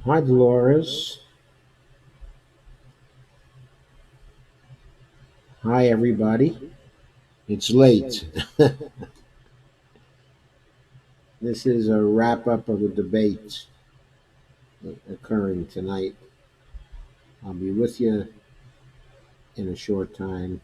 Hi, Dolores. Hi, everybody. It's late. This is a wrap up of the debate occurring tonight. I'll be with you in a short time.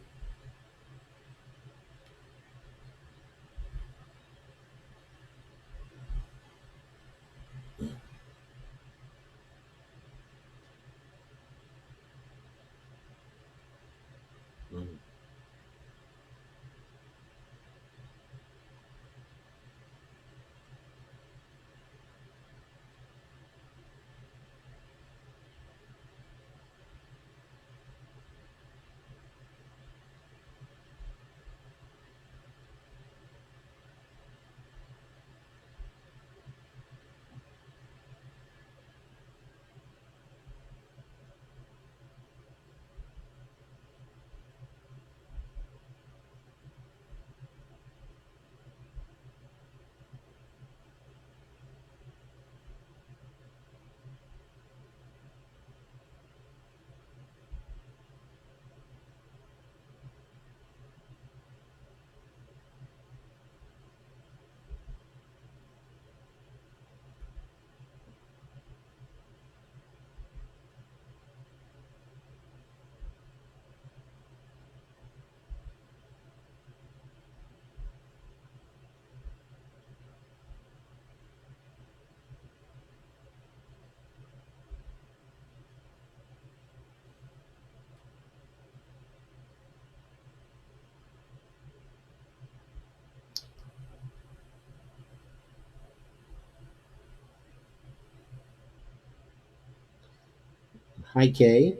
Hi, Kay.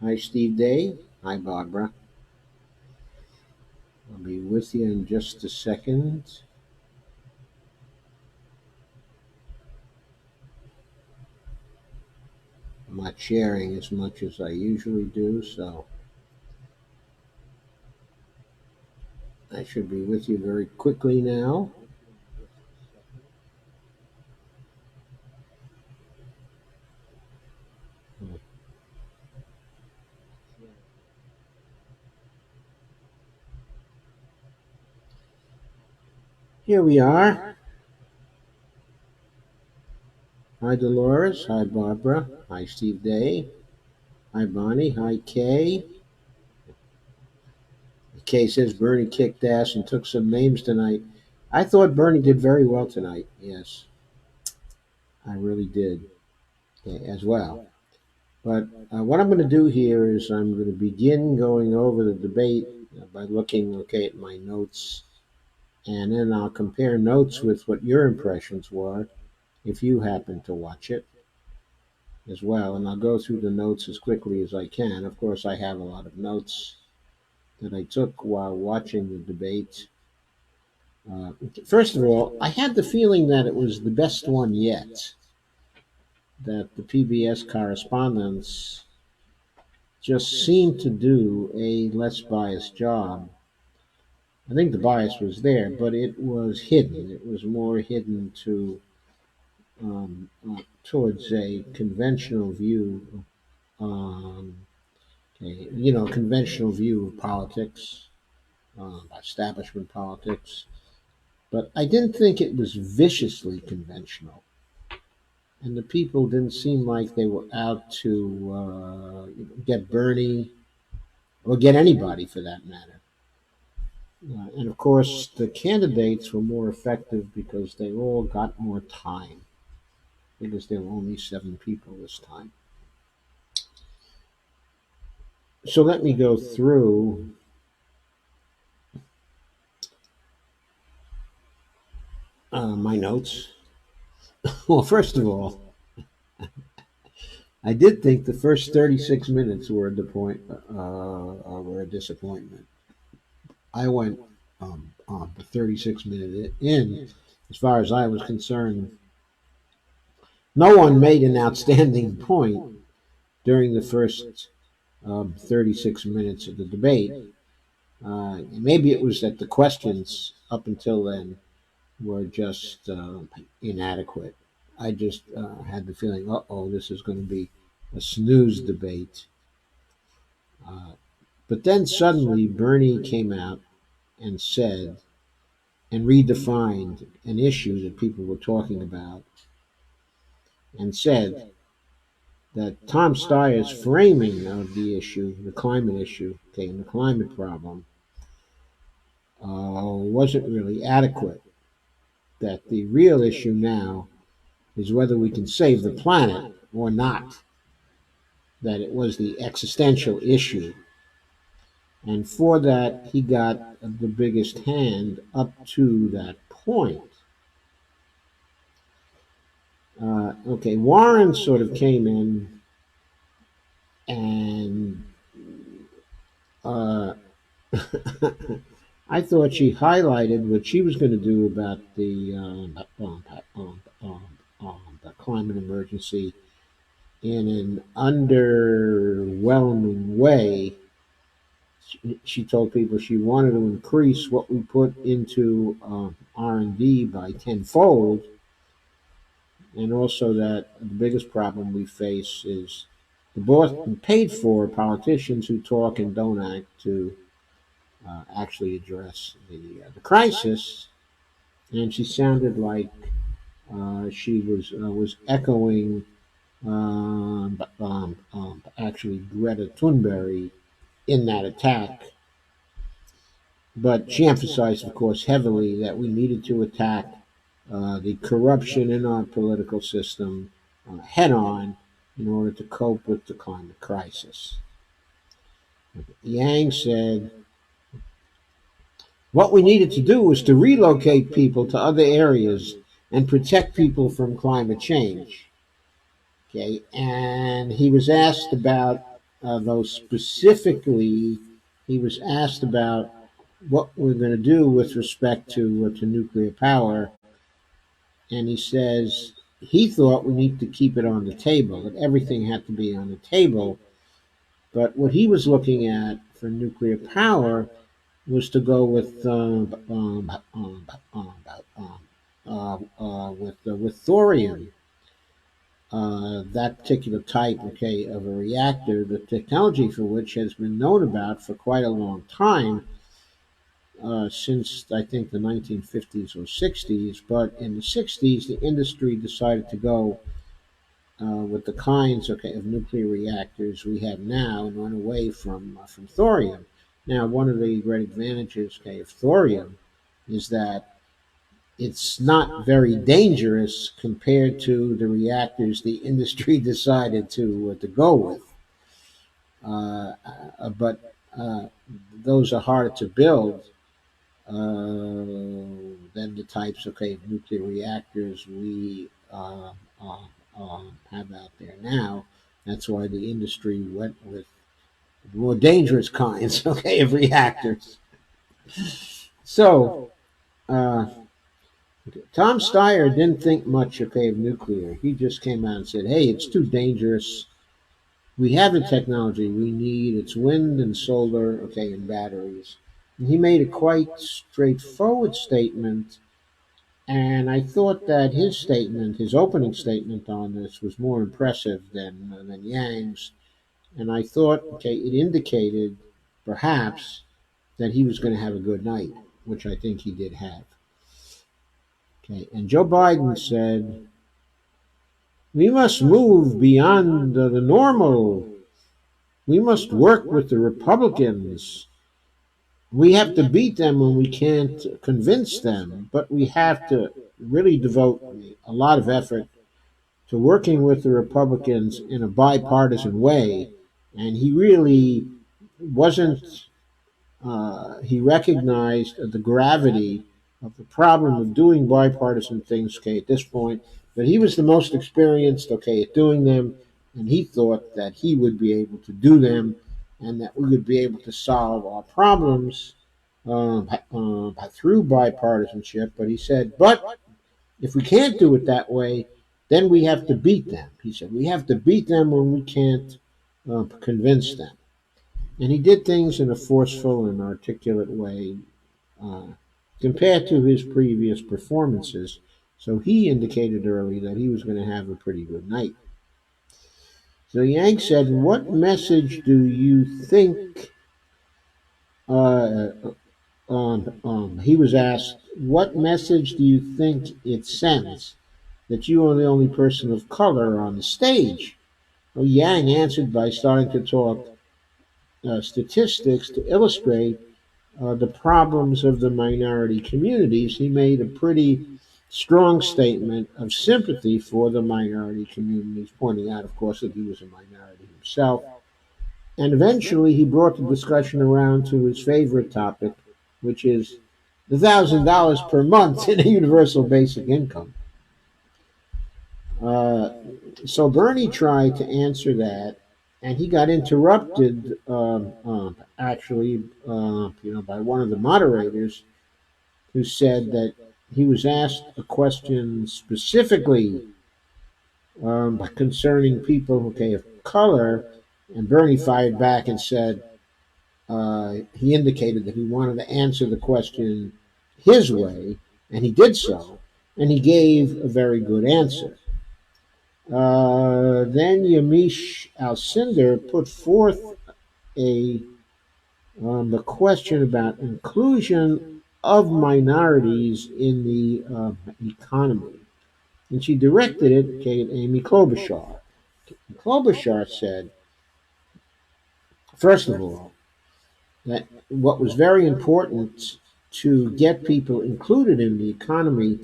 Hi, Steve Day. Hi, Barbara. I'll be with you in just a second. I'm not sharing as much as I usually do, so I should be with you very quickly now. Here we are. Hi, Dolores. Hi, Barbara. Hi, Steve Day. Hi, Bonnie. Hi, Kay. Kay says Bernie kicked ass and took some names tonight. I thought Bernie did very well tonight. Yes, I really did as well. But what I'm going to do here is I'm going to begin going over the debate by looking, okay, at my notes, and then I'll compare notes with what your impressions were if you happen to watch it as well. And I'll go through the notes as quickly as I can. Of course, I have a lot of notes that I took while watching the debate. Uh, First of all, I had the feeling that it was the best one yet, that the PBS correspondents just seemed to do a less biased job. I think the bias was there, but it was hidden. It was more hidden towards a conventional view, conventional view of politics, establishment politics. But I didn't think it was viciously conventional. And the people didn't seem like they were out to get Bernie or get anybody for that matter. And of course, the candidates were more effective because they all got more time because there were only 7 people this time. So let me go through my notes. Well, first of all, I did think the first 36 minutes were a disappointment. I went on the 36-minute in. As far as I was concerned, no one made an outstanding point during the first 36 minutes of the debate. Maybe it was that the questions up until then were just inadequate. I just had the feeling, uh-oh, this is going to be a snooze debate. Uh, but then suddenly Bernie came out and said and redefined an issue that people were talking about and said that Tom Steyer's framing of the issue, the climate issue, okay, and the climate problem, wasn't really adequate. That the real issue now is whether we can save the planet or not. That it was the existential issue. And for that, he got the biggest hand up to that point. Okay, Warren sort of came in and uh, I thought she highlighted what she was going to do about the climate emergency in an underwhelming way. She told people she wanted to increase what we put into R&D by tenfold, and also that the biggest problem we face is the bought and paid for politicians who talk and don't act to actually address the crisis. And she sounded like she was echoing actually Greta Thunberg in that attack. But she emphasized, of course, heavily that we needed to attack the corruption in our political system head on in order to cope with the climate crisis. Yang said what we needed to do was to relocate people to other areas and protect people from climate change. Okay, and he was asked about those specifically. He was asked about what we're going to do with respect to nuclear power, and he says he thought we need to keep it on the table. That everything had to be on the table. But what he was looking at for nuclear power was to go with thorium, that particular type, okay, of a reactor, the technology for which has been known about for quite a long time, since I think the 1950s or 60s. But in the 60s, the industry decided to go with the kinds, okay, of nuclear reactors we have now and run away from thorium. Now, one of the great advantages, okay, of thorium is that it's not very dangerous compared to the reactors the industry decided to go with. But those are harder to build than the types, okay, of nuclear reactors we have out there now. That's why the industry went with more dangerous kinds, okay, of reactors. So, uh, Tom Steyer didn't think much, okay, of nuclear. He just came out and said, hey, it's too dangerous. We have the technology we need. It's wind and solar, okay, and batteries. And he made a quite straightforward statement. And I thought that his statement, his opening statement on this, was more impressive than Yang's. And I thought, okay, it indicated perhaps that he was going to have a good night, which I think he did have. Okay, and Joe Biden said, we must move beyond the normal. We must work with the Republicans. We have to beat them when we can't convince them, but we have to really devote a lot of effort to working with the Republicans in a bipartisan way. And he really wasn't, he recognized the gravity of the problem of doing bipartisan things, okay, at this point. But he was the most experienced, okay, at doing them, and he thought that he would be able to do them and that we would be able to solve our problems through bipartisanship. But he said, but if we can't do it that way, then we have to beat them. He said, we have to beat them when we can't convince them. And he did things in a forceful and articulate way uh, compared to his previous performances. So he indicated early that he was going to have a pretty good night. So Yang said, "What message do you think?" Uh, he was asked, "What message do you think it sends that you are the only person of color on the stage?" Well, Yang answered by starting to talk statistics to illustrate the problems of the minority communities. He made a pretty strong statement of sympathy for the minority communities, pointing out, of course, that he was a minority himself. And eventually he brought the discussion around to his favorite topic, which is the $1,000 per month in a universal basic income. Uh, so Bernie tried to answer that, and he got interrupted, actually, by one of the moderators who said that he was asked a question specifically concerning people, okay, of color, and Bernie fired back and said he indicated that he wanted to answer the question his way, and he did so, and he gave a very good answer. Then Yamiche Alcindor put forth a the question about inclusion of minorities in the economy, and she directed it to Amy Klobuchar. Klobuchar said, first of all, that what was very important to get people included in the economy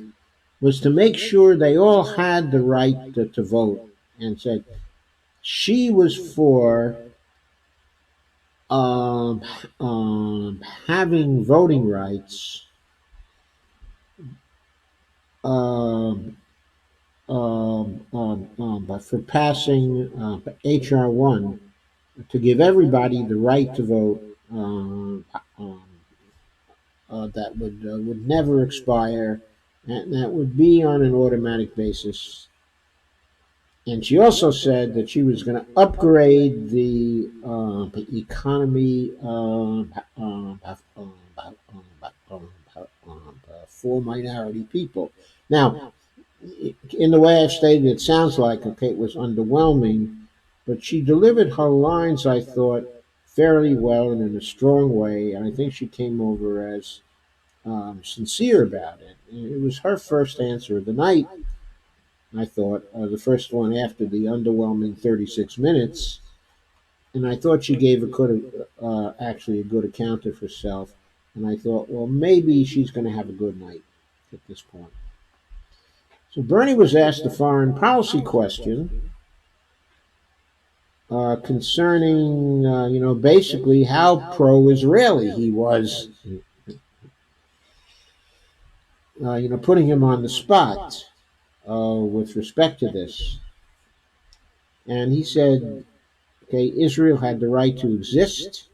was to make sure they all had the right to vote, and said she was for um, having voting rights um, but for passing HR 1 to give everybody the right to vote that would never expire, and that would be on an automatic basis. And she also said that she was going to upgrade the economy for minority people. Now, in the way I've stated, it sounds like, okay, it was underwhelming, but she delivered her lines, I thought, fairly well and in a strong way. And I think she came over as sincere about it. It was her first answer of the night, I thought, the first one after the underwhelming 36 minutes. And I thought she gave actually a good account of herself. And I thought, well, maybe she's going to have a good night at this point. So Bernie was asked a foreign policy question concerning, basically how pro-Israeli he was, putting him on the spot with respect to this. And he said, okay, Israel had the right to exist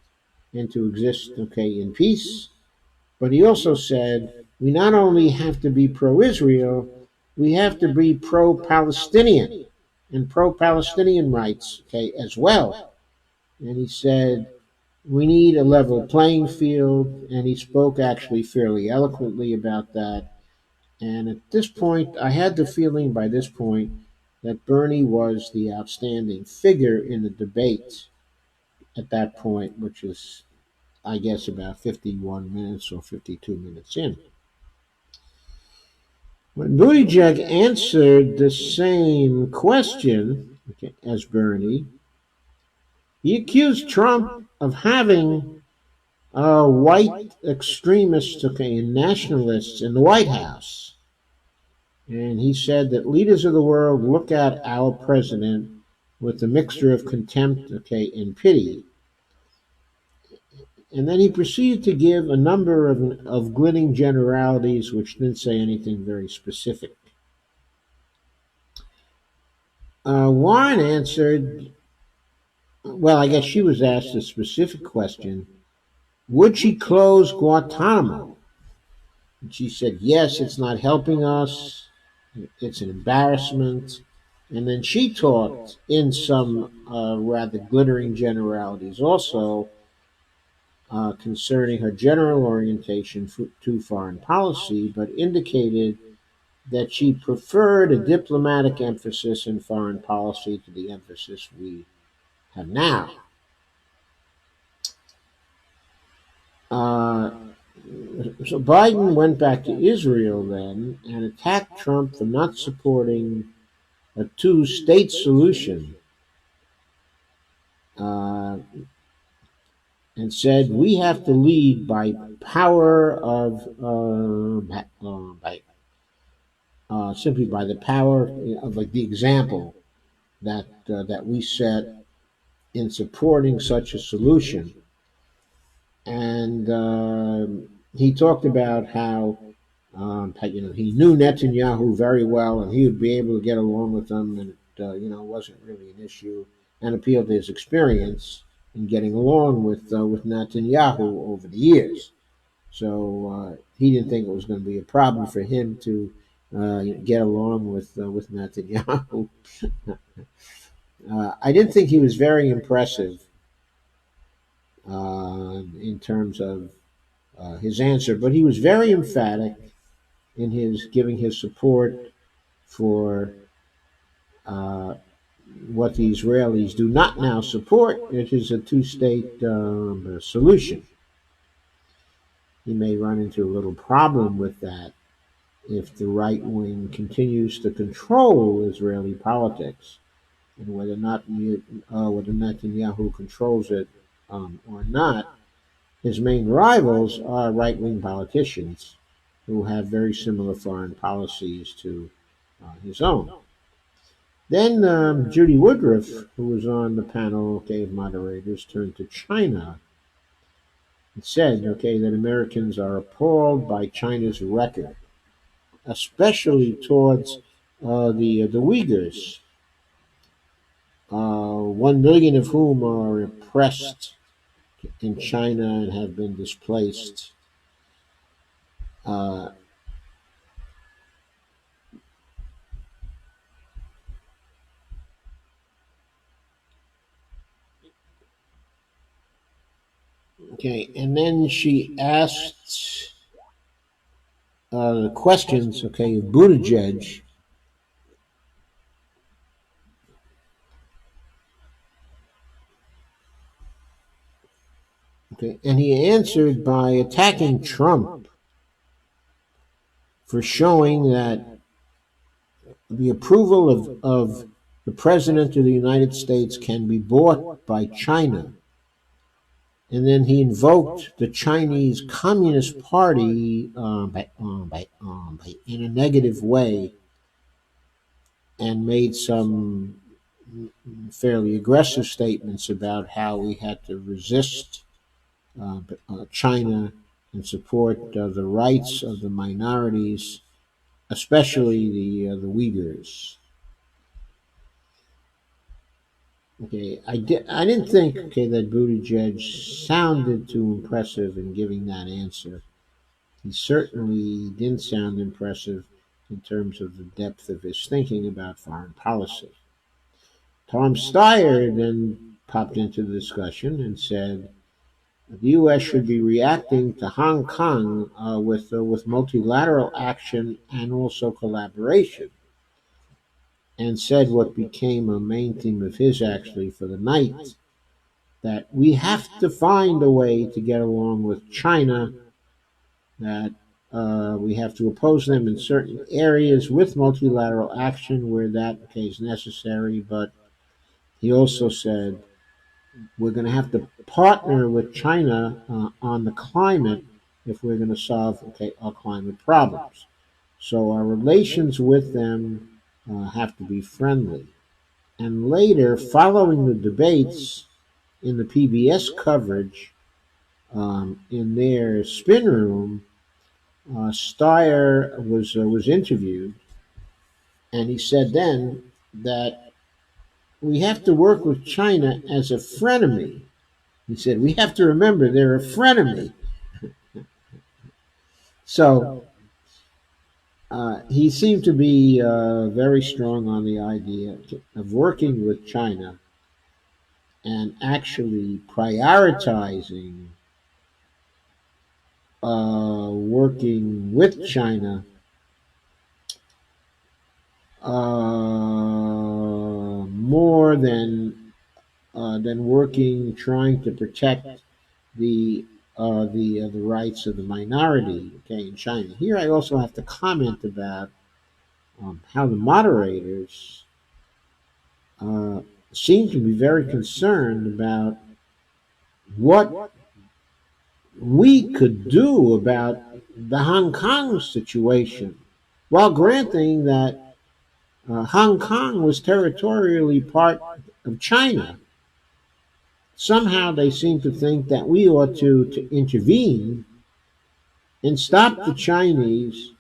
and to exist, okay, in peace. But he also said, we not only have to be pro-Israel, we have to be pro-Palestinian and pro-Palestinian rights, okay, as well. And he said, we need a level playing field, and he spoke actually fairly eloquently about that. And at this point, I had the feeling by this point that Bernie was the outstanding figure in the debate at that point, which is, I guess, about 51 minutes or 52 minutes in. When Buttigieg answered the same question as Bernie, he accused Trump of having white extremists, and nationalists in the White House. And he said that leaders of the world look at our president with a mixture of contempt, and pity. And then he proceeded to give a number of grinning generalities which didn't say anything very specific. Warren answered, well, I guess she was asked a specific question. Would she close Guantanamo? And she said, yes, it's not helping us. It's an embarrassment. And then she talked in some rather glittering generalities also concerning her general orientation to foreign policy, but indicated that she preferred a diplomatic emphasis in foreign policy to the emphasis we have now. Uh, so Biden went back to Israel then and attacked Trump for not supporting a two-state solution, uh, and said we have to lead by power of by simply by the power of like the example that we set in supporting such a solution. And he talked about how he knew Netanyahu very well, and he would be able to get along with him, and it wasn't really an issue, and appealed to his experience in getting along with Netanyahu over the years. So he didn't think it was going to be a problem for him to get along with Netanyahu. I didn't think he was very impressive in terms of his answer, but he was very emphatic in his giving his support for uh, what the Israelis do not now support, which is a two-state solution. He may run into a little problem with that if the right wing continues to control Israeli politics, and whether Netanyahu controls it or not. His main rivals are right-wing politicians who have very similar foreign policies to his own. Then Judy Woodruff, who was on the panel of moderators, turned to China and said, that Americans are appalled by China's record, especially towards the Uyghurs, 1 million of whom are oppressed in China and have been displaced. Uh, and then she asked questions, of Buttigieg. And he answered by attacking Trump for showing that the approval of the President of the United States can be bought by China. And then he invoked the Chinese Communist Party in a negative way and made some fairly aggressive statements about how we had to resist China and support the rights of the minorities, especially the Uyghurs. I didn't think that Buttigieg sounded too impressive in giving that answer. He certainly didn't sound impressive in terms of the depth of his thinking about foreign policy. Tom Steyer then popped into the discussion and said the U.S. should be reacting to Hong Kong with multilateral action and also collaboration, and said what became a main theme of his actually for the night, that we have to find a way to get along with China, that we have to oppose them in certain areas with multilateral action where that is necessary, but he also said we're going to have to partner with China on the climate if we're going to solve our climate problems. So our relations with them have to be friendly. And later, following the debates in the PBS coverage in their spin room, Steyer was interviewed, and he said then that we have to work with China as a frenemy. He said we have to remember they're a frenemy. So he seemed to be very strong on the idea of working with China and actually prioritizing working with China more than working trying to protect the rights of the minority. Okay, in China. Here, I also have to comment about how the moderators uh, seem to be very concerned about what we could do about the Hong Kong situation, while granting that Hong Kong was territorially part of China. Somehow they seem to think that we ought to intervene and stop the Chinese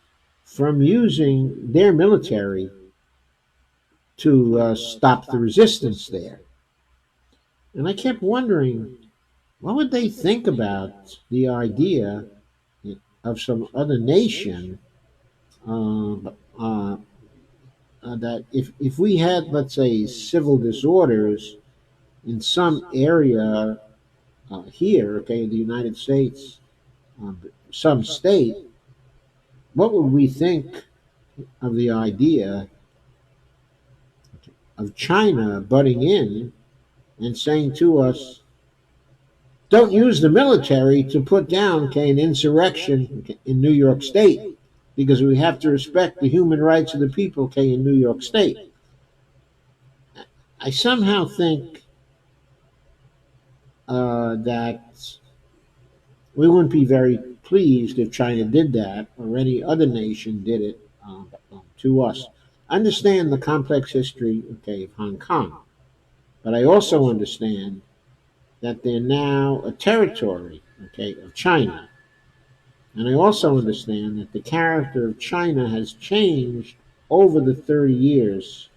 from using their military to stop the resistance there. And I kept wondering, what would they think about the idea of some other nation uh, uh, that if we had, let's say, civil disorders in some area here, okay, in the United States, some state, what would we think of the idea of China butting in and saying to us, don't use the military to put down, okay, an insurrection in New York State because we have to respect the human rights of the people, okay, in New York State. I somehow think that we wouldn't be very pleased if China did that or any other nation did it to us. I understand the complex history, okay, of Hong Kong, but I also understand that they're now a territory, okay, of China. And I also understand that the character of China has changed over the 30 years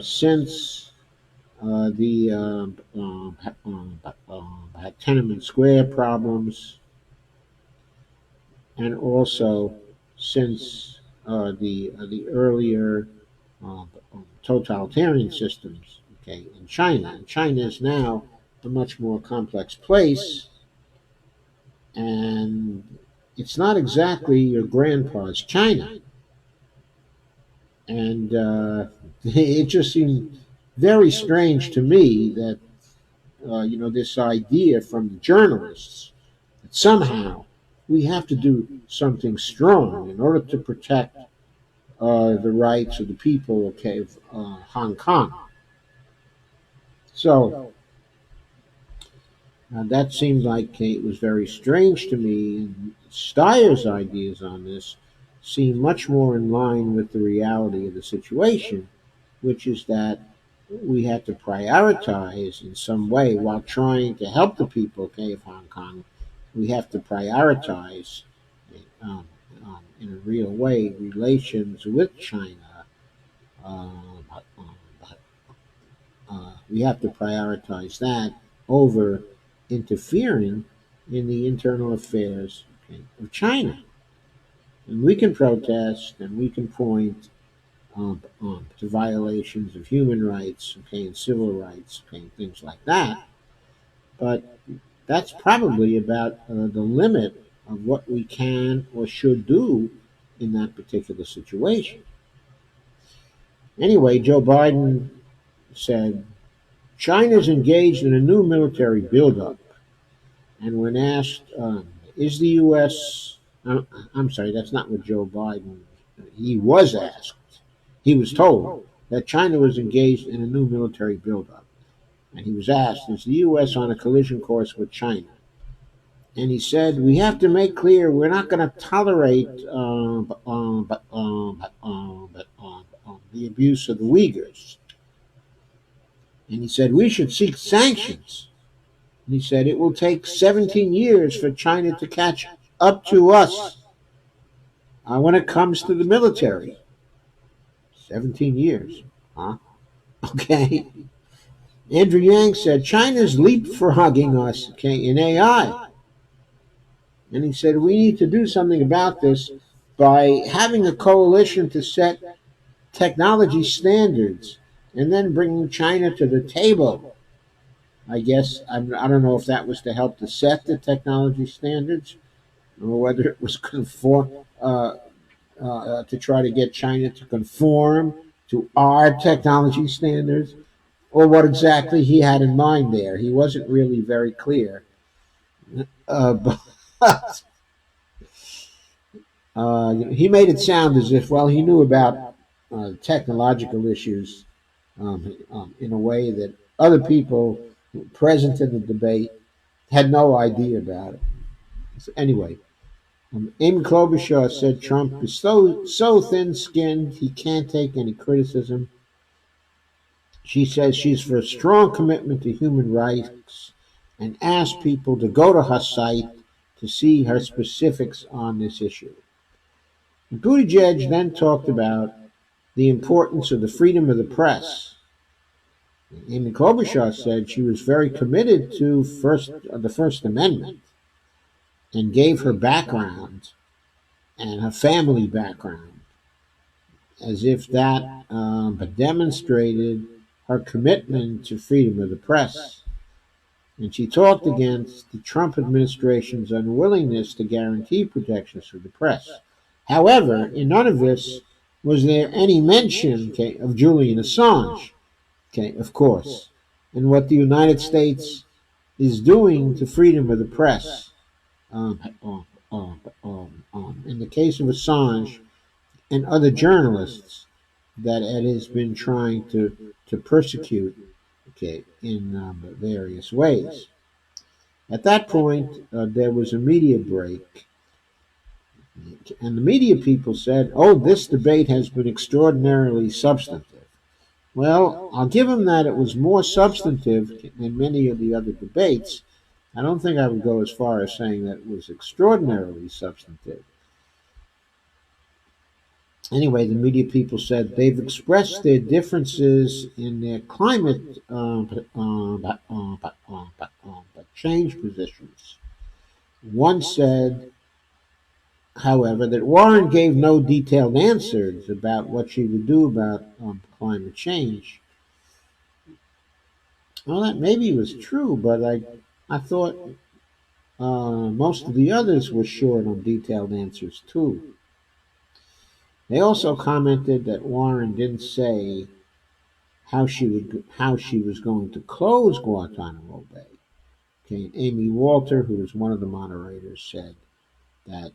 since the Tiananmen Square problems, and also since the earlier totalitarian systems, okay, in China. And China is now a much more complex place, and it's not exactly your grandpa's China. And it just seemed very strange to me that this idea from the journalists that somehow we have to do something strong in order to protect the rights of the people, okay, of Hong Kong. So that seemed like it was very strange to me. And Steyer's ideas on this seem much more in line with the reality of the situation, which is that we have to prioritize in some way while trying to help the people, okay, of Hong Kong. We have to prioritize um, in a real way relations with China. Um, we have to prioritize that over interfering in the internal affairs, okay, of China. And we can protest and we can point to violations of human rights, okay, and civil rights, okay, and things like that. But that's probably about the limit of what we can or should do in that particular situation. Anyway, Joe Biden said China's engaged in a new military buildup, and when asked, "Is the U.S." I'm sorry, that's not what Joe Biden. He was asked. He was told that China was engaged in a new military buildup, and he was asked, "Is the U.S. on a collision course with China?" And he said, "We have to make clear we're not going to tolerate the abuse of the Uyghurs." And he said, "We should seek sanctions." And he said, "It will take 17 years for China to catch up to us when it comes to the military." 17 years. Huh? Okay. Andrew Yang said, "China's leapfrogging us, okay, in AI." And he said, "We need to do something about this by having a coalition to set technology standards and then bringing China to the table." I guess I don't know if that was to help to set the technology standards or whether it was going to to try to get China to conform to our technology standards, or what exactly he had in mind there. He wasn't really very clear. But he made it sound as if, well, he knew about technological issues in a way that other people present in the debate had no idea about it. So anyway, Amy Klobuchar said Trump is so thin-skinned he can't take any criticism. She says she's for a strong commitment to human rights and asked people to go to her site to see her specifics on this issue. Buttigieg then talked about the importance of the freedom of the press. Amy Klobuchar said she was very committed to the First Amendment and gave her background and her family background as if that demonstrated her commitment to freedom of the press. And she talked against the Trump administration's unwillingness to guarantee protections for the press. However, in none of this was there any mention, okay, of Julian Assange, okay, of course, and what the United States is doing to freedom of the press. In the case of Assange and other journalists that it has been trying to persecute, okay, in various ways. At that point, there was a media break, and the media people said, "Oh, this debate has been extraordinarily substantive." Well, I'll give them that it was more substantive than many of the other debates. I don't think I would go as far as saying that it was extraordinarily substantive. Anyway, the media people said they've expressed their differences in their climate change positions. One said, however, that Warren gave no detailed answers about what she would do about climate change. Well, that maybe was true, but I thought most of the others were short on detailed answers too. They also commented that Warren didn't say how she was going to close Guantanamo Bay. Okay, Amy Walter, who was one of the moderators, said that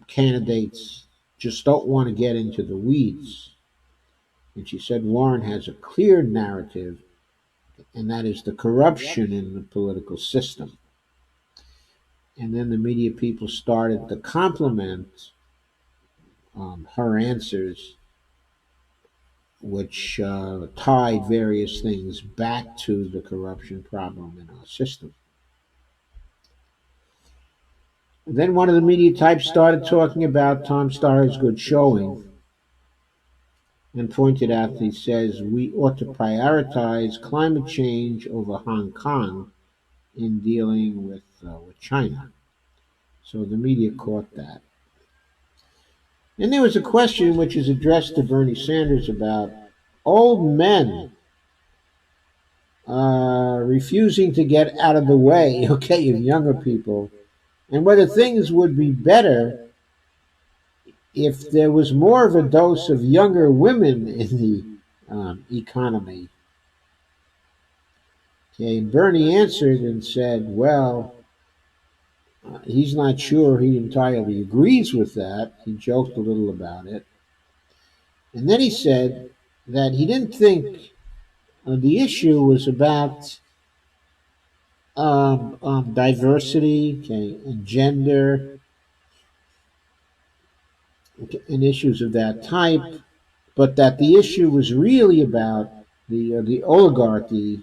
candidates just don't want to get into the weeds. And she said Warren has a clear narrative, and that is the corruption in the political system. And then the media people started to compliment her answers, which tied various things back to the corruption problem in our system. Then one of the media types started talking about Tom Steyer's good showing and pointed out that he says we ought to prioritize climate change over Hong Kong in dealing with China. So the media caught that. And there was a question which is addressed to Bernie Sanders about old men refusing to get out of the way, okay, of younger people, and whether things would be better if there was more of a dose of younger women in the economy. Okay, and Bernie answered and said, well, he's not sure he entirely agrees with that. He joked a little about it. And then he said that he didn't think the issue was about diversity, okay, and gender, and issues of that type, but that the issue was really about the oligarchy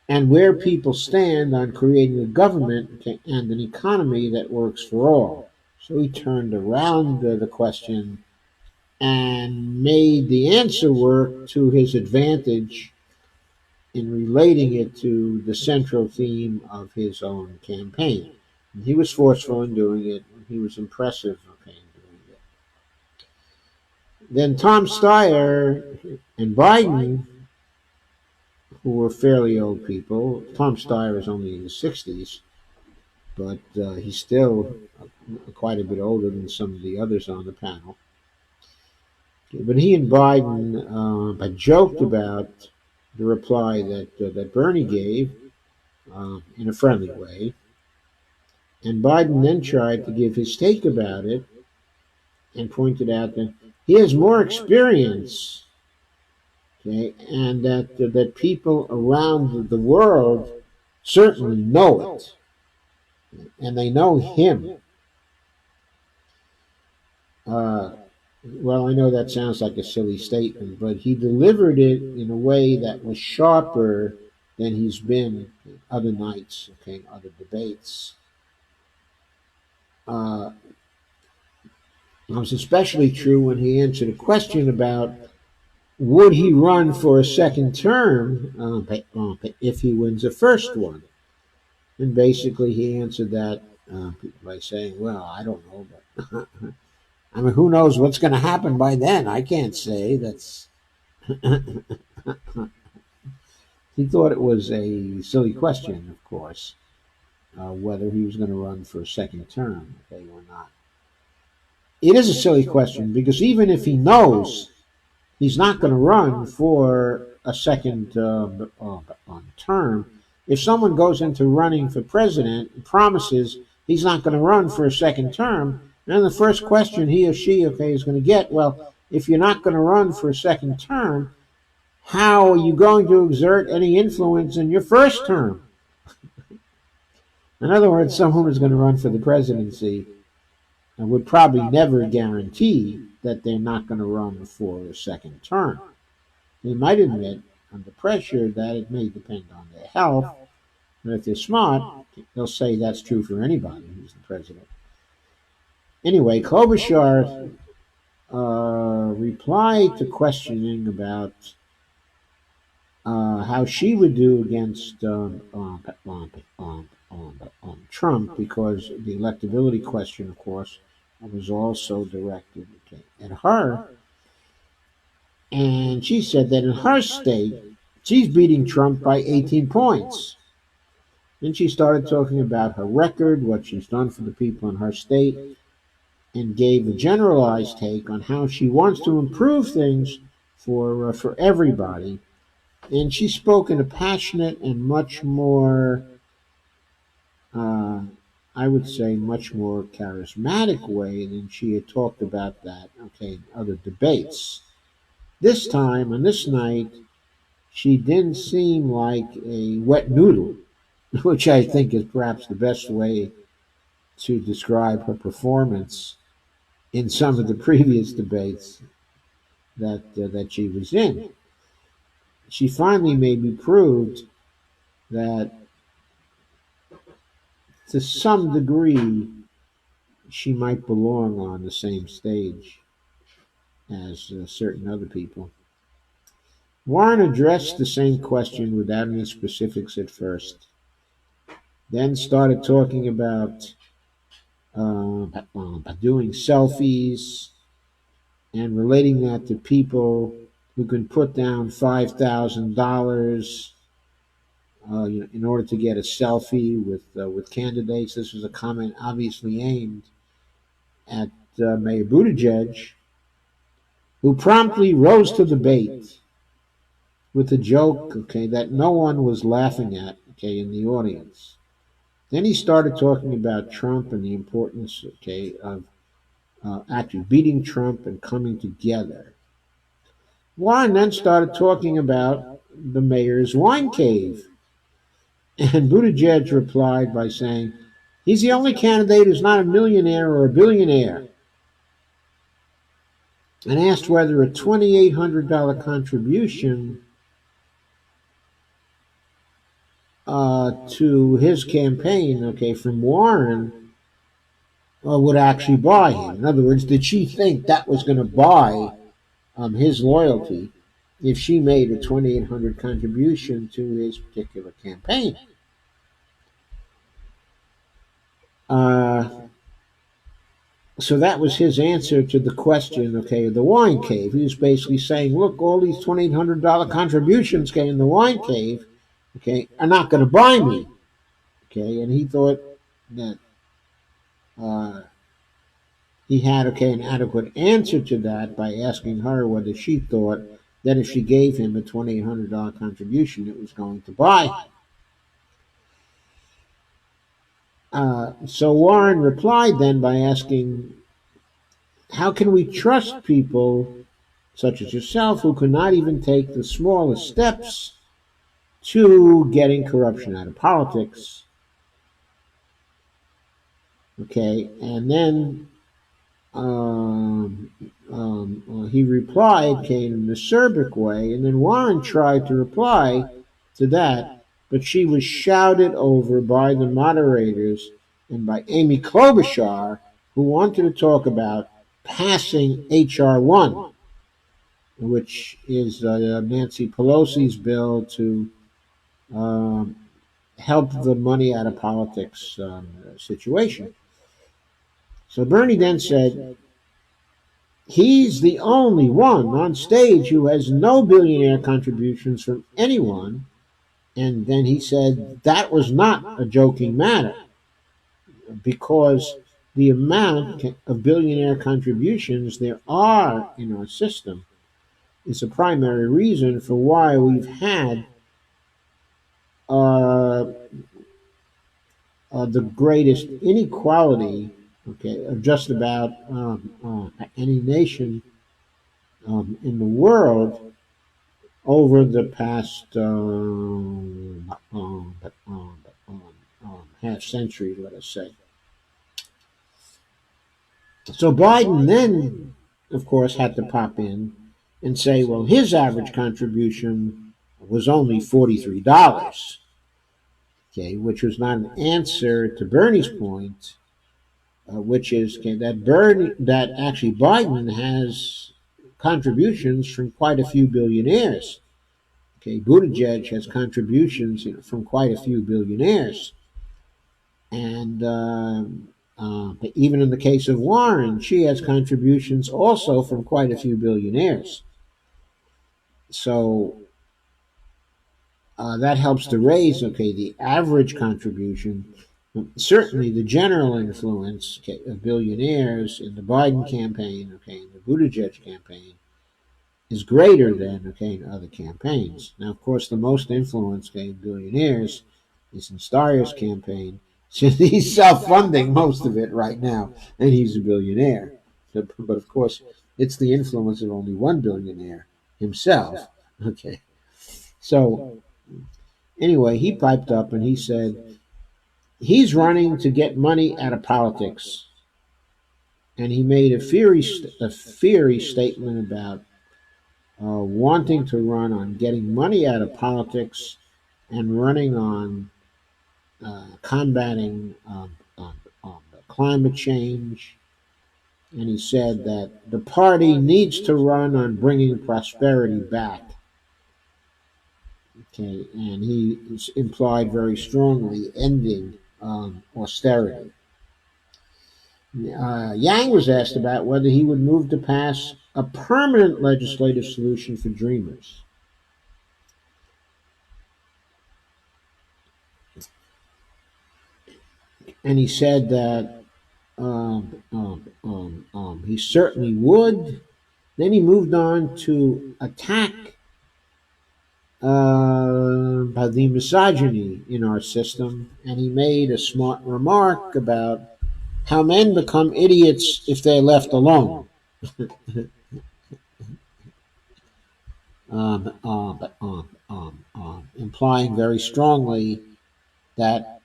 and where people stand on creating a government and an economy that works for all. So he turned around the question and made the answer work to his advantage in relating it to the central theme of his own campaign. And he was forceful in doing it. He was impressive, okay, in doing it. Then Tom Steyer and Biden, who were fairly old people. Tom Steyer is only in his 60s, but he's still quite a bit older than some of the others on the panel. But he and Biden had joked about the reply that Bernie gave in a friendly way. And Biden then tried to give his take about it and pointed out that he has more experience, okay, and that people around the world certainly know it, and they know him. Uh, well, I know that sounds like a silly statement, but he delivered it in a way that was sharper than he's been other nights, okay, other debates. It was especially true when he answered a question about would he run for a second term if he wins a first one. And basically, he answered that by saying, "Well, I don't know, but I mean, who knows what's going to happen by then? I can't say." That's he thought it was a silly question, of course, whether he was going to run for a second term, okay, or not. It is a silly question because even if he knows he's not going to run for a second term, if someone goes into running for president and promises he's not going to run for a second term, then the first question he or she, okay, is going to get, well, if you're not going to run for a second term, how are you going to exert any influence in your first term? In other words, someone who's going to run for the presidency would probably never guarantee that they're not going to run for a second term. They might admit under pressure that it may depend on their health, but if they're smart, they'll say that's true for anybody who's the president. Anyway, Klobuchar replied to questioning about how she would do against Trump, because the electability question, of course, was also directed at her. And she said that in her state, she's beating Trump by 18 points. Then she started talking about her record, what she's done for the people in her state, and gave a generalized take on how she wants to improve things for everybody. And she spoke in a passionate and much more, I would say, much more charismatic way than she had talked about that, okay, in other debates. This time, on this night, she didn't seem like a wet noodle, which I think is perhaps the best way to describe her performance in some of the previous debates that she was in. She finally maybe proved that to some degree she might belong on the same stage as certain other people. Warren addressed the same question without any specifics at first, then started talking about doing selfies and relating that to people who can put down $5,000 in order to get a selfie with candidates. This was a comment obviously aimed at Mayor Buttigieg, who promptly rose to the bait with a joke, okay, that no one was laughing at, okay, in the audience. Then he started talking about Trump and the importance, okay, of actually beating Trump and coming together. Warren then started talking about the mayor's wine cave. And Buttigieg replied by saying, he's the only candidate who's not a millionaire or a billionaire. And asked whether a $2,800 contribution to his campaign, okay, from Warren, would actually buy him. In other words, did she think that was going to buy his loyalty if she made a $2,800 contribution to his particular campaign? So that was his answer to the question, okay, of the wine cave. He was basically saying, look, all these $2,800 contributions, okay, in the wine cave, okay, are not going to buy me, okay, and he thought that he had an adequate answer to that by asking her whether she thought that if she gave him a $2,800 contribution, it was going to buy. So Warren replied then by asking, how can we trust people such as yourself who cannot even take the smallest steps to getting corruption out of politics? Okay, and then he replied, came in the acerbic way, and then Warren tried to reply to that, but she was shouted over by the moderators and by Amy Klobuchar, who wanted to talk about passing H.R. 1, which is Nancy Pelosi's bill to um, help the money out of politics situation. So Bernie then said, he's the only one on stage who has no billionaire contributions from anyone. And then he said that was not a joking matter because the amount of billionaire contributions there are in our system is a primary reason for why we've had uh, the greatest inequality, of just about any nation in the world over the past half century, let us say. So Biden then, of course, had to pop in and say, well, his average contribution was only $43, which was not an answer to Bernie's point, which is that actually Biden has contributions from quite a few billionaires. Buttigieg has contributions from quite a few billionaires, and even in the case of Warren, she has contributions also from quite a few billionaires. So that helps to raise the average contribution. Certainly, the general influence of billionaires in the Biden campaign, in the Buttigieg campaign, is greater than in other campaigns. Now, of course, the most influence billionaires is in Steyer's campaign, since he's self-funding most of it right now, and he's a billionaire. But of course, it's the influence of only one billionaire himself. So anyway, he piped up and he said he's running to get money out of politics, and he made a fiery statement about wanting to run on getting money out of politics and running on combating climate change. And he said that the party needs to run on bringing prosperity back. And he implied very strongly ending austerity. Yang was asked about whether he would move to pass a permanent legislative solution for Dreamers. And he said that he certainly would. Then he moved on to attack the misogyny in our system, and he made a smart remark about how men become idiots if they're left alone. Implying very strongly that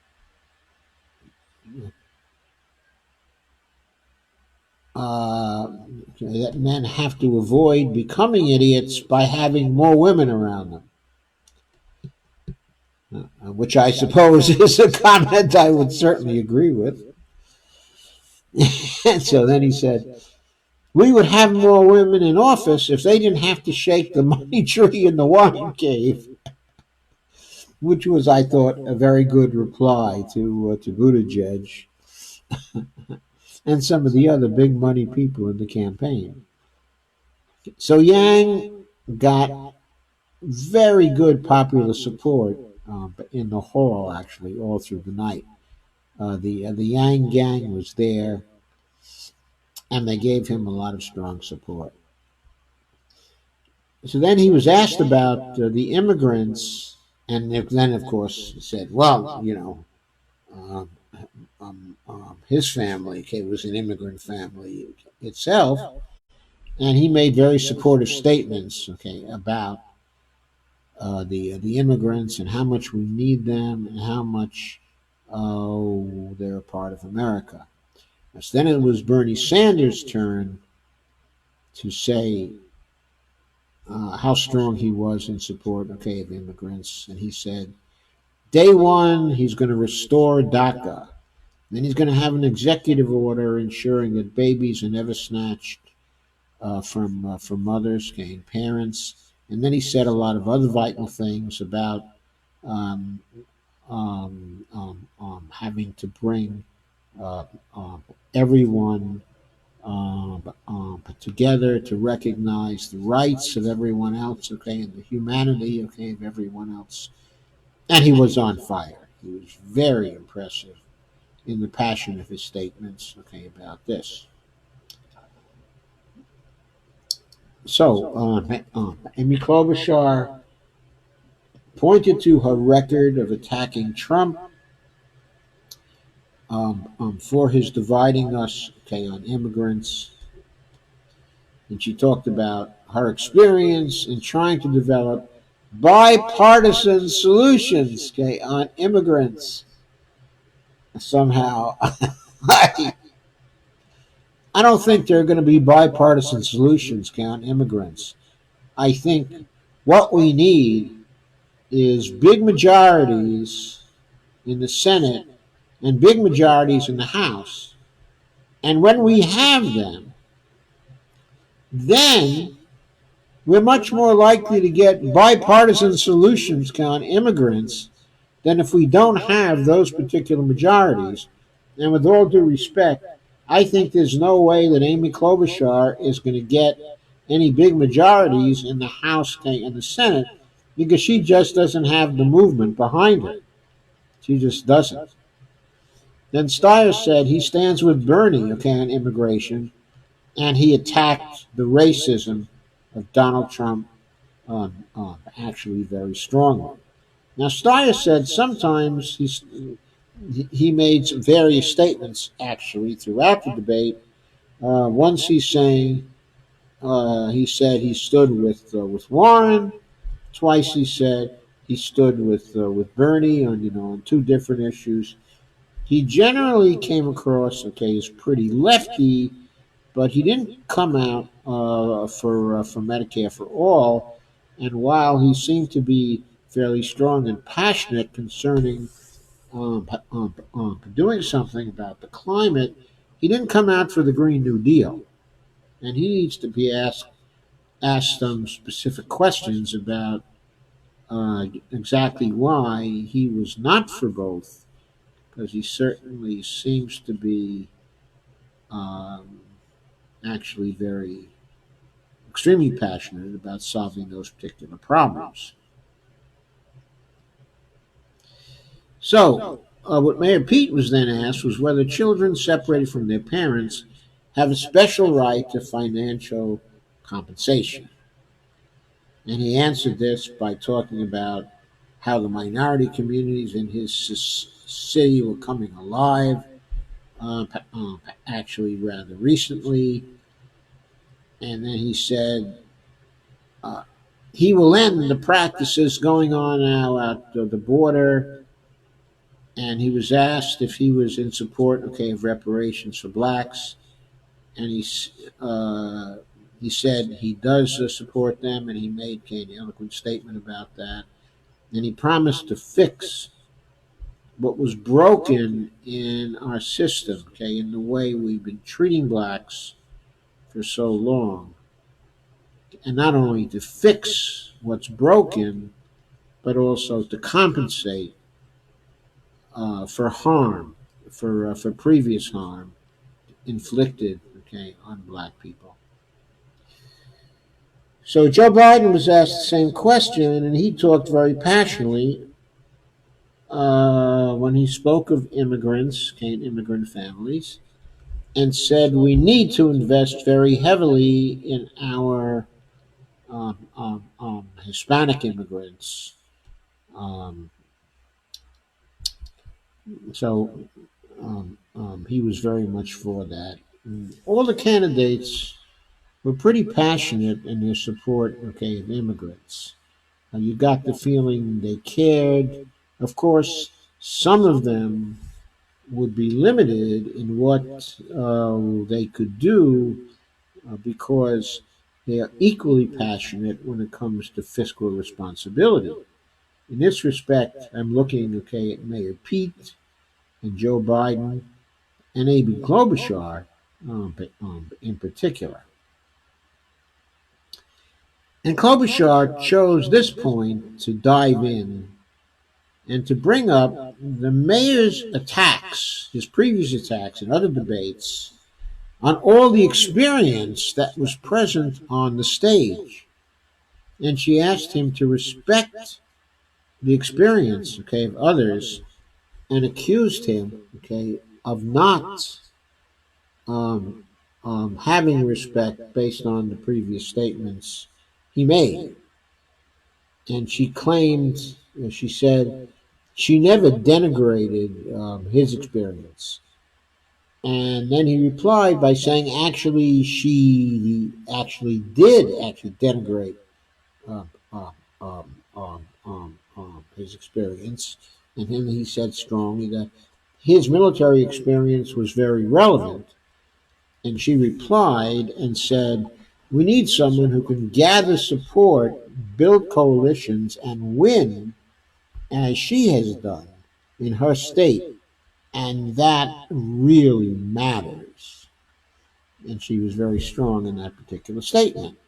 that men have to avoid becoming idiots by having more women around them. Which I suppose is a comment I would certainly agree with. And so then he said, we would have more women in office if they didn't have to shake the money tree in the wine cave, which was, I thought, a very good reply to Buttigieg and some of the other big money people in the campaign. So Yang got very good popular support in the hall, actually, all through the night. The Yang gang was there, and they gave him a lot of strong support. So then he was asked about the immigrants, and then, of course, he said, well, um, his family, okay, was an immigrant family itself, and he made very supportive statements, okay, about the immigrants and how much we need them and how much they're a part of America. So then it was Bernie Sanders' turn to say how strong he was in support, okay, of immigrants, and he said, day one, he's going to restore DACA. Then he's going to have an executive order ensuring that babies are never snatched from mothers, okay, and parents. And then he said a lot of other vital things about um, having to bring uh, everyone together to recognize the rights of everyone else, okay, and the humanity, okay, of everyone else. And he was on fire. He was very impressive in the passion of his statements, okay, about this. So, Amy Klobuchar pointed to her record of attacking Trump for his dividing us, okay, on immigrants. And she talked about her experience in trying to develop bipartisan solutions, okay, on immigrants. Somehow, I don't think there are going to be bipartisan solutions, okay, on immigrants. I think what we need is big majorities in the Senate and big majorities in the House. And when we have them, then we're much more likely to get bipartisan solutions on immigrants than if we don't have those particular majorities. And with all due respect, I think there's no way that Amy Klobuchar is going to get any big majorities in the House and the Senate because she just doesn't have the movement behind her. She just doesn't. Then Steyer said he stands with Bernie, okay, on immigration, and he attacked the racism of Donald Trump actually very strongly. Now, Steyer said sometimes he made some various statements actually throughout the debate. Once he said he stood with Warren. Twice he said he stood with Bernie on on two different issues. He generally came across, okay, as pretty lefty, but he didn't come out for Medicare for all. And while he seemed to be fairly strong and passionate concerning doing something about the climate, he didn't come out for the Green New Deal. And he needs to be asked some specific questions about exactly why he was not for both, because he certainly seems to be um, actually very extremely passionate about solving those particular problems. So, what Mayor Pete was then asked was whether children separated from their parents have a special right to financial compensation. And he answered this by talking about how the minority communities in his city were coming alive, actually rather recently. And then he said uh, he will end the practices going on now at the border. And he was asked if he was in support, okay, of reparations for blacks, and he said he does support them, and he made an eloquent statement about that. And he promised to fix what was broken in our system, okay, in the way we've been treating blacks for so long, and not only to fix what's broken, but also to compensate for harm, for previous harm inflicted, okay, on black people. So Joe Biden was asked the same question, and he talked very passionately when he spoke of immigrants, okay, immigrant families, and said we need to invest very heavily in our Hispanic immigrants. Um, so he was very much for that. And all the candidates were pretty passionate in their support, okay, of immigrants. You got the feeling they cared. Of course, some of them would be limited in what they could do because they are equally passionate when it comes to fiscal responsibility. In this respect, I'm looking, okay, at Mayor Pete and Joe Biden and Amy Klobuchar in particular. And Klobuchar chose this point to dive in and to bring up the mayor's attacks, his previous attacks and other debates, on all the experience that was present on the stage. And she asked him to respect the experience, okay, of others, and accused him, okay, of not um, having respect based on the previous statements he made. And she claimed, she said, she never denigrated his experience. And then he replied by saying, actually, she actually did actually denigrate um, um, his experience. And then he said strongly that his military experience was very relevant. And she replied and said, we need someone who can gather support, build coalitions, and win as she has done in her state. And that really matters. And she was very strong in that particular statement.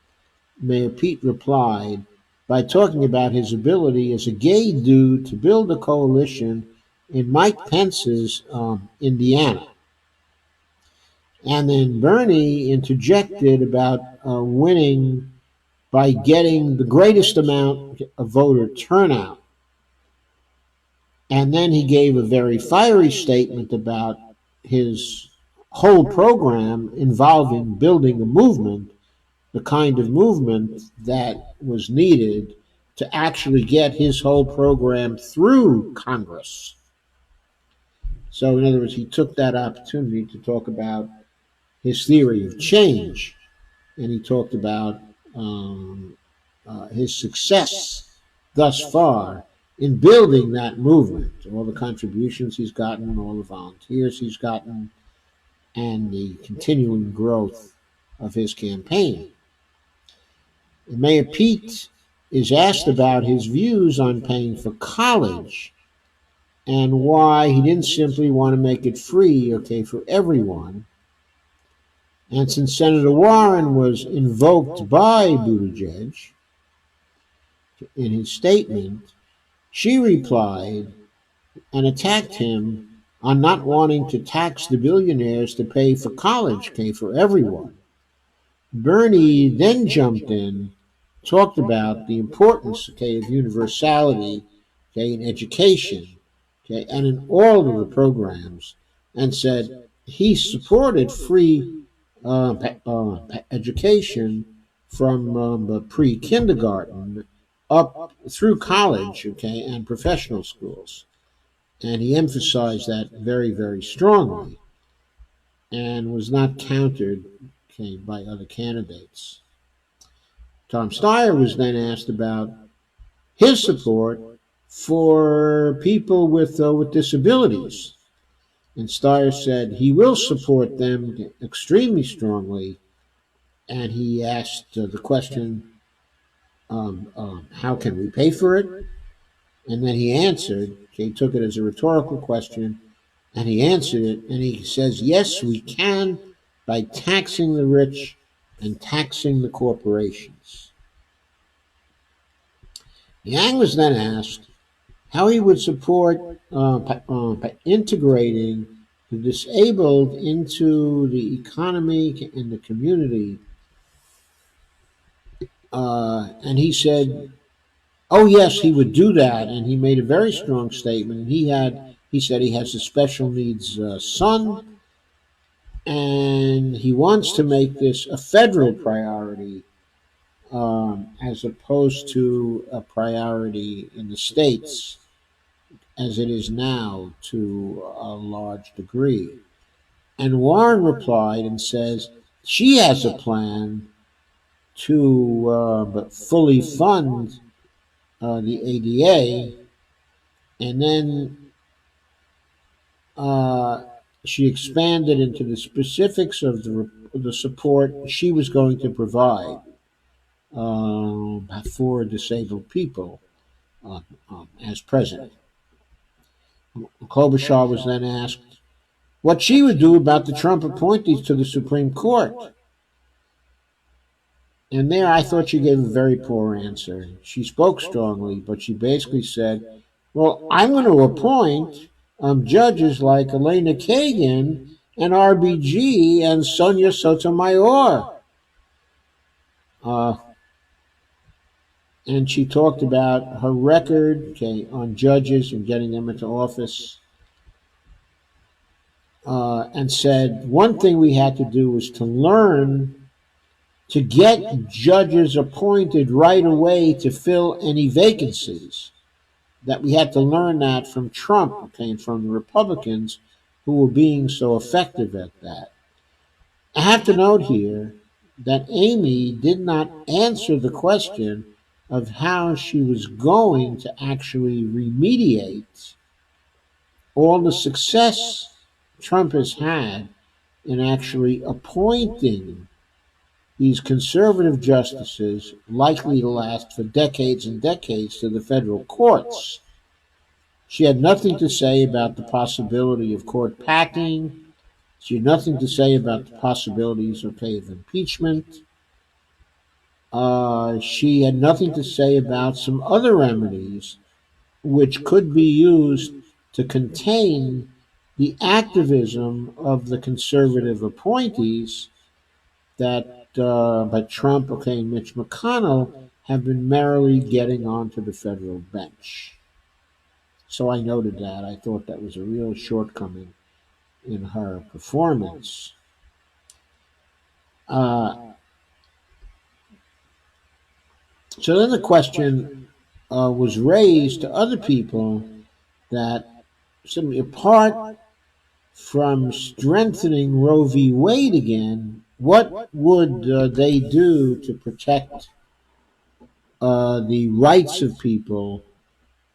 Mayor Pete replied by talking about his ability as a gay dude to build a coalition in Mike Pence's Indiana. And then Bernie interjected about winning by getting the greatest amount of voter turnout. And then he gave a very fiery statement about his whole program involving building a movement, the kind of movement that was needed to actually get his whole program through Congress. So, in other words, he took that opportunity to talk about his theory of change, and he talked about his success thus far in building that movement, all the contributions he's gotten, all the volunteers he's gotten, and the continuing growth of his campaign. And Mayor Pete is asked about his views on paying for college and why he didn't simply want to make it free, okay, for everyone. And since Senator Warren was invoked by Buttigieg in his statement, she replied and attacked him on not wanting to tax the billionaires to pay for college, okay, for everyone. Bernie then jumped in, talked about the importance, okay, of universality, okay, in education, okay, and in all of the programs, and said he supported free education from pre-kindergarten up through college, okay, and professional schools. And he emphasized that very, very strongly and was not countered, okay, by other candidates. Tom Steyer was then asked about his support for people with disabilities. And Steyer said he will support them extremely strongly. And he asked the question, how can we pay for it? And then he answered, he took it as a rhetorical question, and he answered it, and he says, yes, we can by taxing the rich and taxing the corporations. Yang was then asked how he would support integrating the disabled into the economy and the community. And he said, oh yes, he would do that, and he made a very strong statement. And he said he has a special needs son, and he wants to make this a federal priority as opposed to a priority in the states as it is now to a large degree. And Warren replied and says she has a plan to fully fund the ADA, and then uh, she expanded into the specifics of the support she was going to provide for disabled people as president. Klobuchar was then asked what she would do about the Trump appointees to the Supreme Court. And there I thought she gave a very poor answer. She spoke strongly, but she basically said, well, I'm going to appoint judges like Elena Kagan and RBG and Sonia Sotomayor. Uh, and she talked about her record, okay, on judges and getting them into office, and said one thing we had to do was to learn to get judges appointed right away to fill any vacancies. That we had to learn that from Trump, okay, and from the Republicans who were being so effective at that. I have to note here that Amy did not answer the question of how she was going to actually remediate all the success Trump has had in actually appointing these conservative justices, likely to last for decades and decades, to the federal courts. She had nothing to say about the possibility of court packing. She had nothing to say about the possibilities, okay, of impeachment. She had nothing to say about some other remedies which could be used to contain the activism of the conservative appointees that but Trump, okay, and Mitch McConnell have been merrily getting onto the federal bench. So I noted that. I thought that was a real shortcoming in her performance. Uh, so then the question was raised to other people that simply apart from strengthening Roe v. Wade again, what would they do to protect the rights of people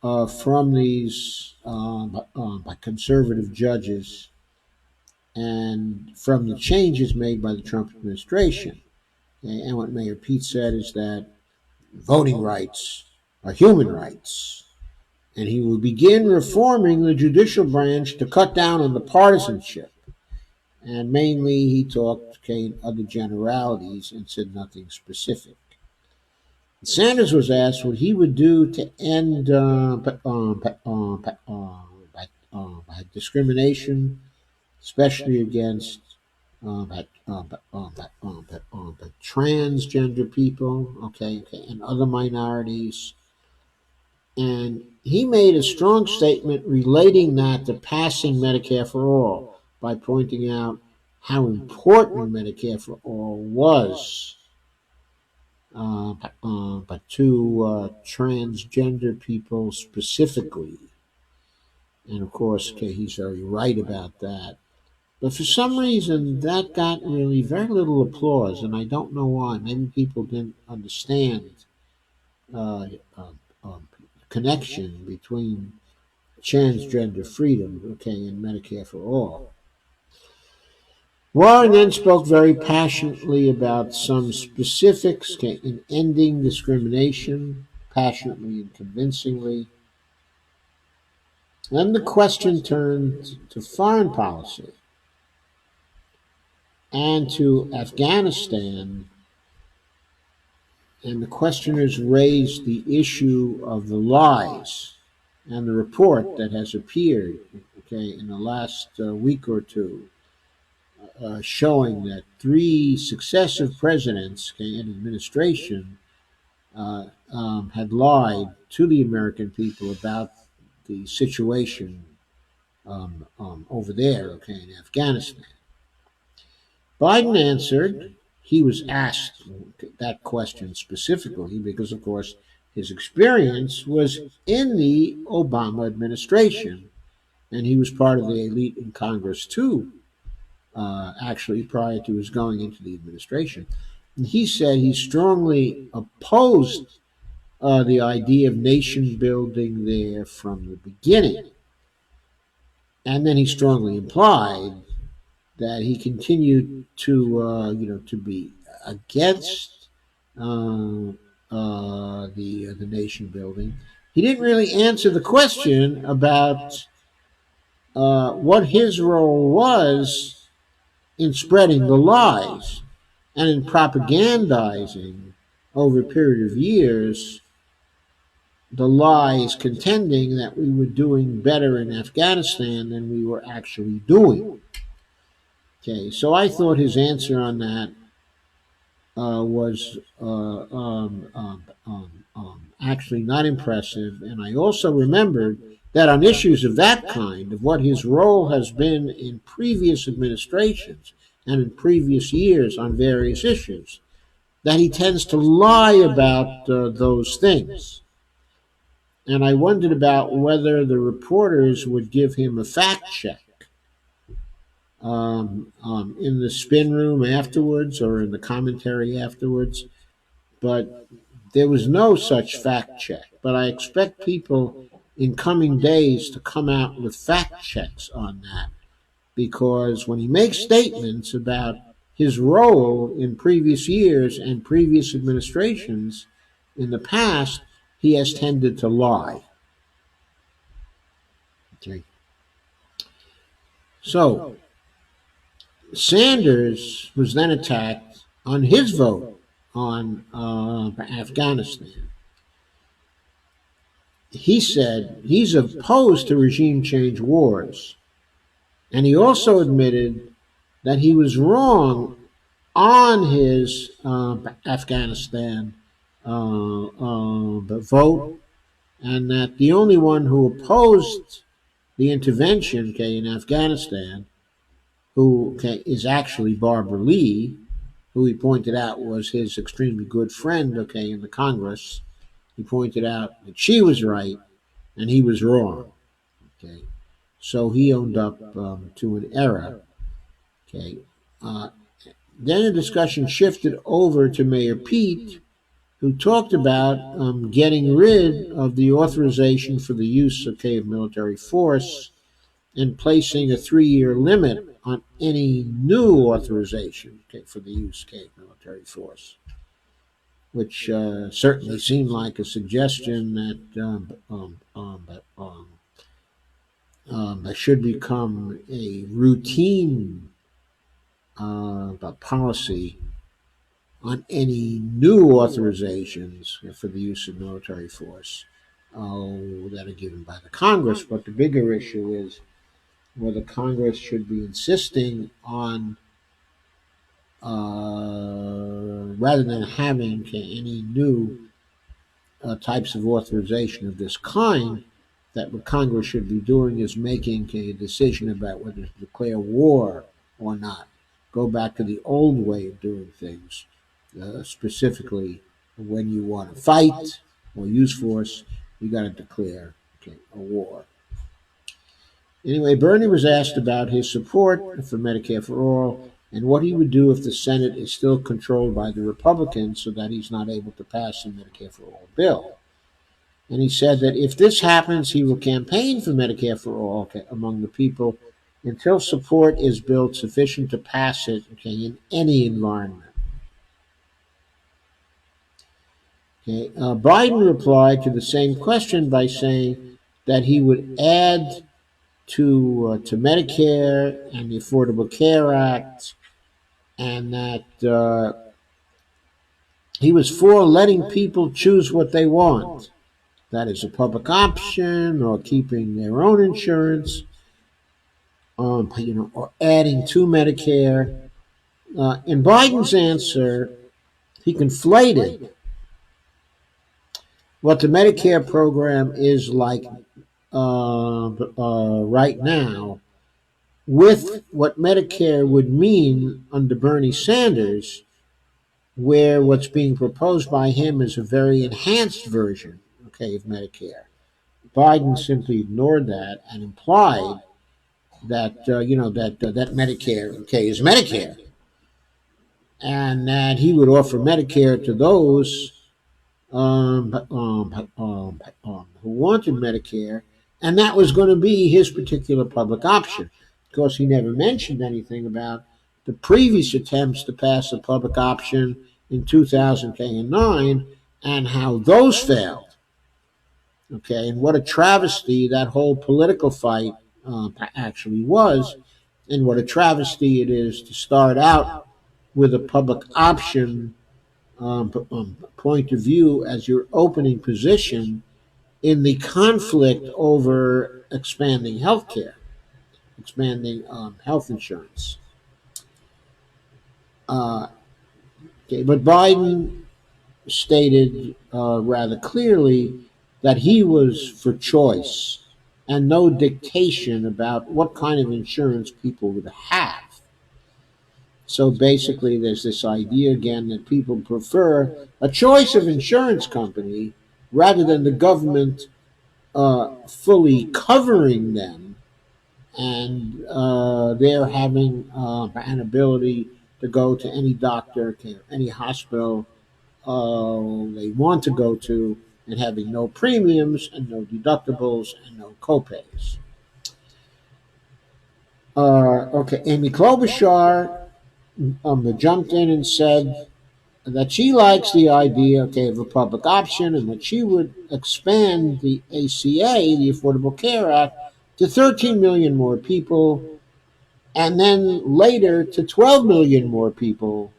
from these by conservative judges and from the changes made by the Trump administration? And what Mayor Pete said is that voting rights are human rights. And he will begin reforming the judicial branch to cut down on the partisanship. And mainly he talked other generalities and said nothing specific. Sanders was asked what he would do to end discrimination, especially against transgender people, and other minorities. And he made a strong statement relating that to passing Medicare for All by pointing out how important Medicare for All was but to transgender people specifically. And of course, he's very right about that. But for some reason, that got really very little applause, and I don't know why. Maybe people didn't understand uh, uh, connection between transgender freedom, and Medicare for All. Warren then spoke very passionately about some specifics in ending discrimination, passionately and convincingly. Then the question turned to foreign policy and to Afghanistan, and the questioners raised the issue of the lies and the report that has appeared in the last week or two, showing that three successive presidents and administration had lied to the American people about the situation over there, in Afghanistan. Biden answered. He was asked that question specifically because, of course, his experience was in the Obama administration, and he was part of the elite in Congress too, actually, prior to his going into the administration. And he said he strongly opposed the idea of nation building there from the beginning. And then he strongly implied that he continued to, to be against uh, the nation building. He didn't really answer the question about what his role was in spreading the lies and in propagandizing over a period of years the lies contending that we were doing better in Afghanistan than we were actually doing. Okay, so I thought his answer on that was actually not impressive, and I also remembered that on issues of that kind, of what his role has been in previous administrations and in previous years on various issues, that he tends to lie about those things. And I wondered about whether the reporters would give him a fact check in the spin room afterwards or in the commentary afterwards, but there was no such fact check. But I expect people in coming days to come out with fact checks on that because when he makes statements about his role in previous years and previous administrations in the past, he has tended to lie. Okay. So Sanders was then attacked on his vote on Afghanistan. He said he's opposed to regime change wars. And he also admitted that he was wrong on his Afghanistan vote, and that the only one who opposed the intervention, okay, in Afghanistan, who is actually Barbara Lee, who he pointed out was his extremely good friend, okay, in the Congress. He pointed out that she was right and he was wrong, okay. So he owned up to an error, okay. Uh, then the discussion shifted over to Mayor Pete, who talked about getting rid of the authorization for the use, okay, of military force and placing a 3-year limit on any new authorization, okay, for the use, okay, of military force, which certainly seemed like a suggestion that should become a routine policy on any new authorizations for the use of military force that are given by the Congress. But the bigger issue is whether Congress should be insisting on, rather than having any new types of authorization of this kind, that what Congress should be doing is making a decision about whether to declare war or not. Go back to the old way of doing things, specifically when you want to fight or use force, you got to declare, okay, a war. Anyway, Bernie was asked about his support for Medicare for All and what he would do if the Senate is still controlled by the Republicans so that he's not able to pass the Medicare for All bill. And he said that if this happens, he will campaign for Medicare for All, okay, among the people until support is built sufficient to pass it, okay, in any environment. Okay. Biden replied to the same question by saying that he would add to Medicare and the Affordable Care Act, and that he was for letting people choose what they want. That is a public option, or keeping their own insurance, or adding to Medicare. In Biden's answer, he conflated what the Medicare program is like right now with what Medicare would mean under Bernie Sanders, where what's being proposed by him is a very enhanced version, okay, of Medicare. Biden simply ignored that and implied that that Medicare, okay, is Medicare, and that he would offer Medicare to those who wanted Medicare, and that was going to be his particular public option. Of course, he never mentioned anything about the previous attempts to pass a public option in 2009 and how those failed. Okay, and what a travesty that whole political fight actually was, and what a travesty it is to start out with a public option point of view as your opening position in the conflict over expanding healthcare, expanding health insurance. Okay, but Biden stated rather clearly that he was for choice and no dictation about what kind of insurance people would have. So basically, there's this idea again that people prefer a choice of insurance company rather than the government fully covering them, and they're having an ability to go to any doctor, to any hospital they want to go to, and having no premiums and no deductibles and no copays. Okay, Amy Klobuchar jumped in and said that she likes the idea, okay, of a public option, and that she would expand the ACA, the Affordable Care Act, to 13 million more people, and then later to 12 million more people.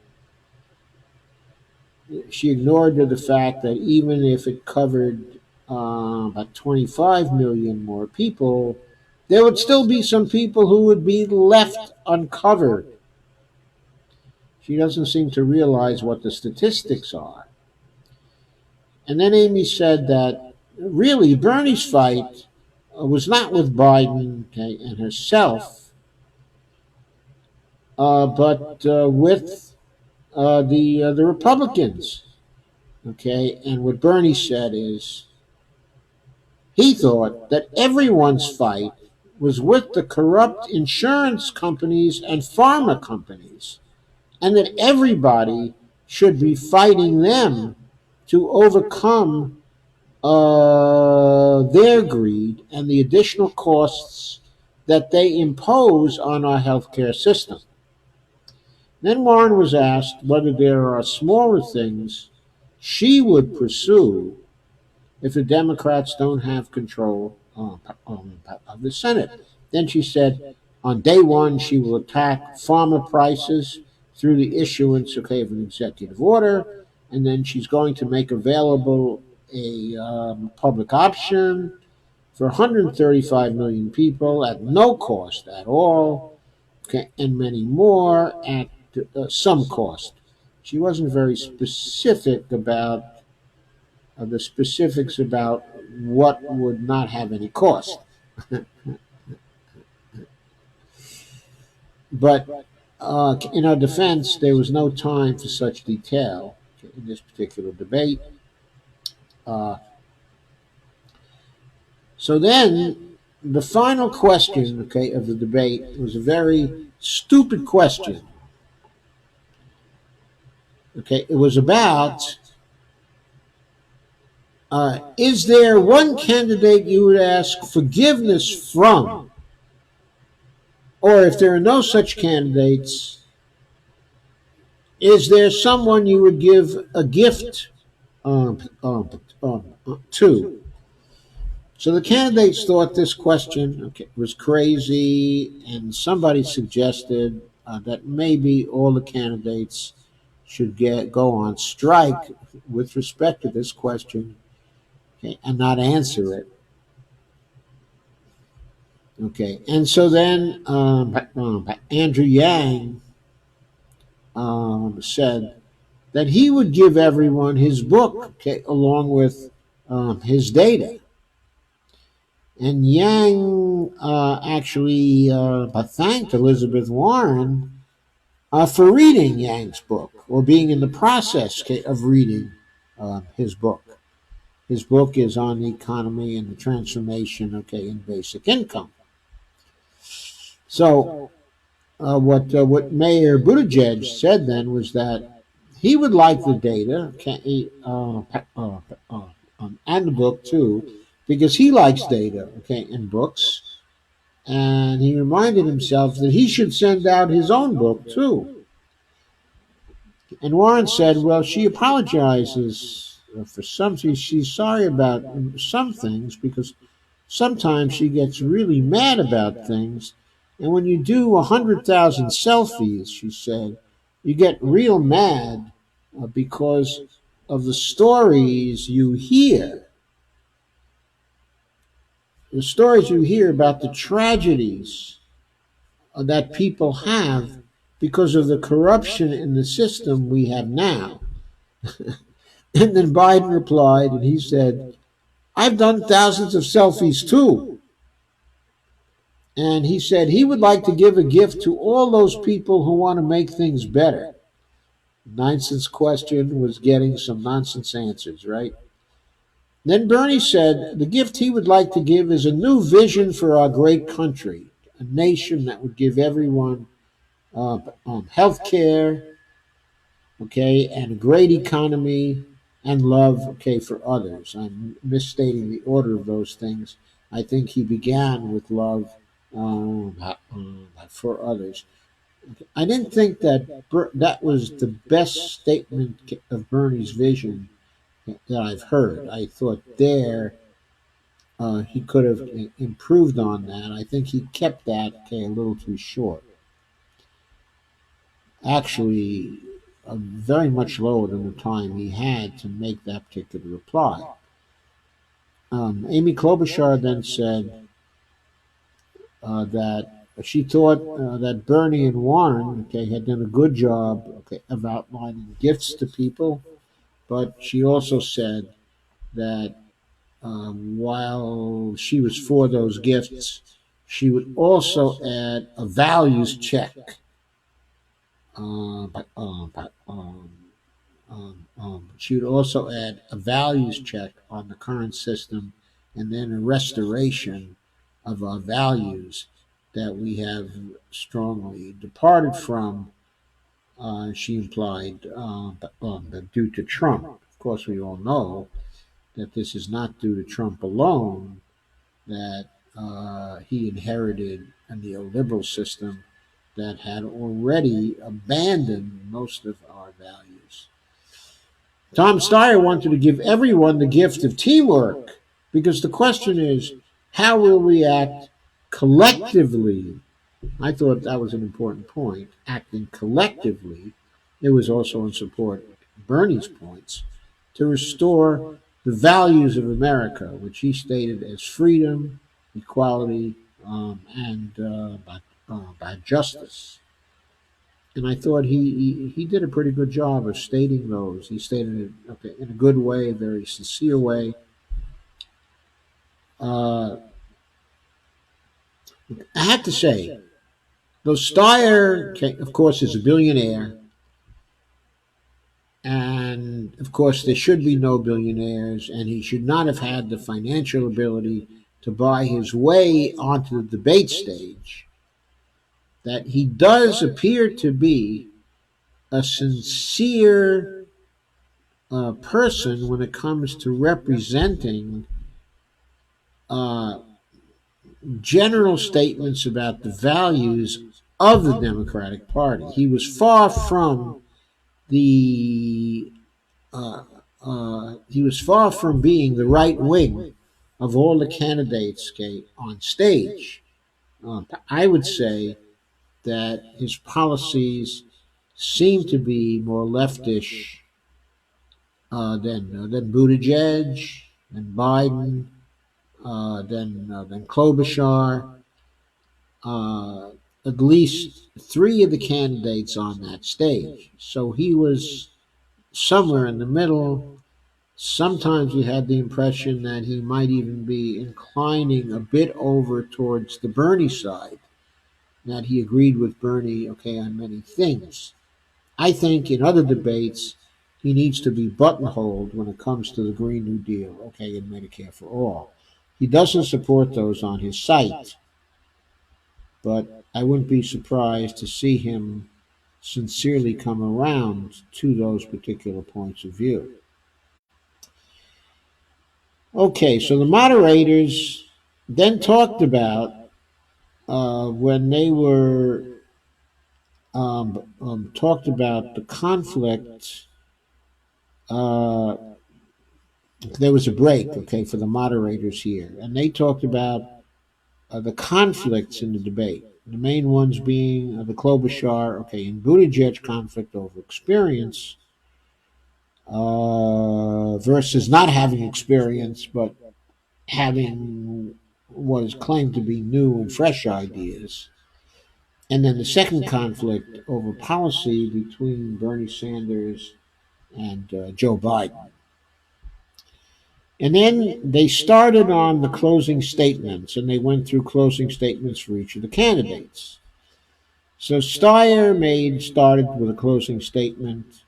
She ignored the fact that even if it covered about 25 million more people, there would still be some people who would be left uncovered. She doesn't seem to realize what the statistics are. And then Amy said that really Bernie's fight was not with Biden, okay, and herself, but with the Republicans. Okay, and what Bernie said is he thought that everyone's fight was with the corrupt insurance companies and pharma companies, and that everybody should be fighting them to overcome their greed and the additional costs that they impose on our healthcare system. Then Warren was asked whether there are smaller things she would pursue if the Democrats don't have control of the Senate. Then she said on day one she will attack pharma prices through the issuance of an executive order, and then she's going to make available a public option for 135 million people at no cost at all, okay, and many more at some cost. She wasn't very specific about the specifics about what would not have any cost. But in our defense, there was no time for such detail in this particular debate. Uh, so then, the final question, okay, of the debate was a very stupid question. Okay, it was about is there one candidate you would ask forgiveness from? Or if there are no such candidates, is there someone you would give a gift to? So the candidates thought this question was crazy, and somebody suggested that maybe all the candidates should go on strike with respect to this question, okay, and not answer it. Okay, and so then Andrew Yang said that he would give everyone his book, okay, along with his data. And Yang actually thanked Elizabeth Warren for reading Yang's book or being in the process of reading his book. His book is on the economy and the transformation, in basic income. So, what Mayor Buttigieg said then was that he would like the data and the book too, because he likes data, and books. And he reminded himself that he should send out his own book too. And Warren said, well, she apologizes for some. She's sorry about some things because sometimes she gets really mad about things. And when you do 100,000 selfies, she said, you get real mad because of the stories you hear. The stories you hear about the tragedies that people have because of the corruption in the system we have now. And then Biden replied, and he said, I've done thousands of selfies too. And he said he would like to give a gift to all those people who want to make things better. Nonsense question was getting some nonsense answers, right? Then Bernie said the gift he would like to give is a new vision for our great country, a nation that would give everyone health care, and a great economy and love, for others. I'm misstating the order of those things. I think he began with love for others. I didn't think that that was the best statement of Bernie's vision that I've heard. I thought he could have improved on that. I think he kept that a little too short. Actually, very much lower than the time he had to make that particular reply. Amy Klobuchar then said that she thought that Bernie and Warren, had done a good job, of outlining gifts to people, but she also said that while she was for those gifts, she would also add a values check. She would also add a values check on the current system and then a restoration of our values that we have strongly departed from, she implied, due to Trump. Of course, we all know that this is not due to Trump alone, that he inherited a neoliberal system that had already abandoned most of our values. Tom Steyer wanted to give everyone the gift of teamwork because the question is, how will we act collectively? I thought that was an important point, acting collectively. It was also in support of Bernie's points to restore the values of America, which he stated as freedom, equality, and by justice. And I thought he did a pretty good job of stating those. He stated it in a good way, a very sincere way. Uh, I have to say, though Steyer, of course, is a billionaire, and of course there should be no billionaires, and he should not have had the financial ability to buy his way onto the debate stage, that he does appear to be a sincere person when it comes to representing uh, general statements about the values of the Democratic Party. He was far from the he was far from being the right wing of all the candidates on stage. I would say that his policies seem to be more leftish than Buttigieg, than Biden, than Klobuchar. Uh, at least three of the candidates on that stage. So he was somewhere in the middle, Sometimes we had the impression that he might even be inclining a bit over towards the Bernie side, that he agreed with Bernie, okay, on many things. I think in other debates, he needs to be buttonholed when it comes to the Green New Deal, okay, and Medicare for all. He doesn't support those on his site, but I wouldn't be surprised to see him sincerely come around to those particular points of view. Okay, so the moderators then talked about when they were talked about the conflict. Uh, there was a break, okay, for the moderators here, and they talked about the conflicts in the debate. The main ones being the Klobuchar, okay, and Buttigieg conflict over experience versus not having experience, but having what is claimed to be new and fresh ideas. And then the second conflict over policy between Bernie Sanders and Joe Biden. And then they started on the closing statements, and they went through closing statements for each of the candidates. So Steyer started with a closing statement,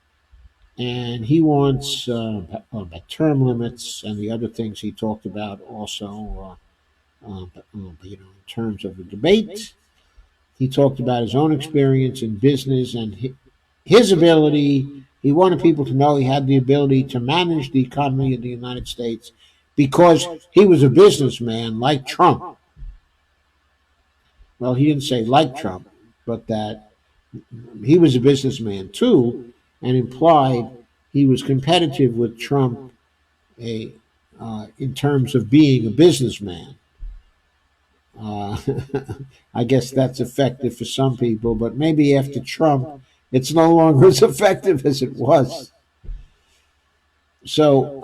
and he wants term limits and the other things he talked about also. In terms of the debate, he talked about his own experience in business and his ability. He wanted people to know he had the ability to manage the economy of the United States because he was a businessman like Trump. Well, he didn't say like Trump, but that he was a businessman too, and implied he was competitive with Trump in terms of being a businessman. Uh, I guess that's effective for some people, but maybe after Trump, it's no longer as effective as it was. So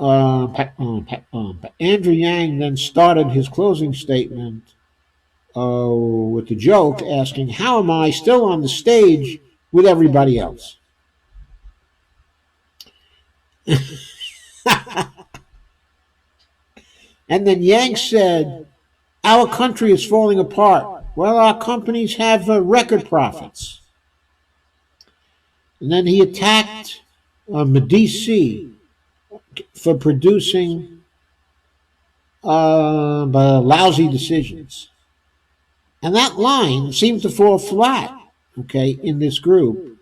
Andrew Yang then started his closing statement with the joke asking, "How am I still on the stage with everybody else?" And then Yang said, "Our country is falling apart. Well, our companies have record profits." And then he attacked Medici for producing lousy decisions. And that line seemed to fall flat, okay, in this group.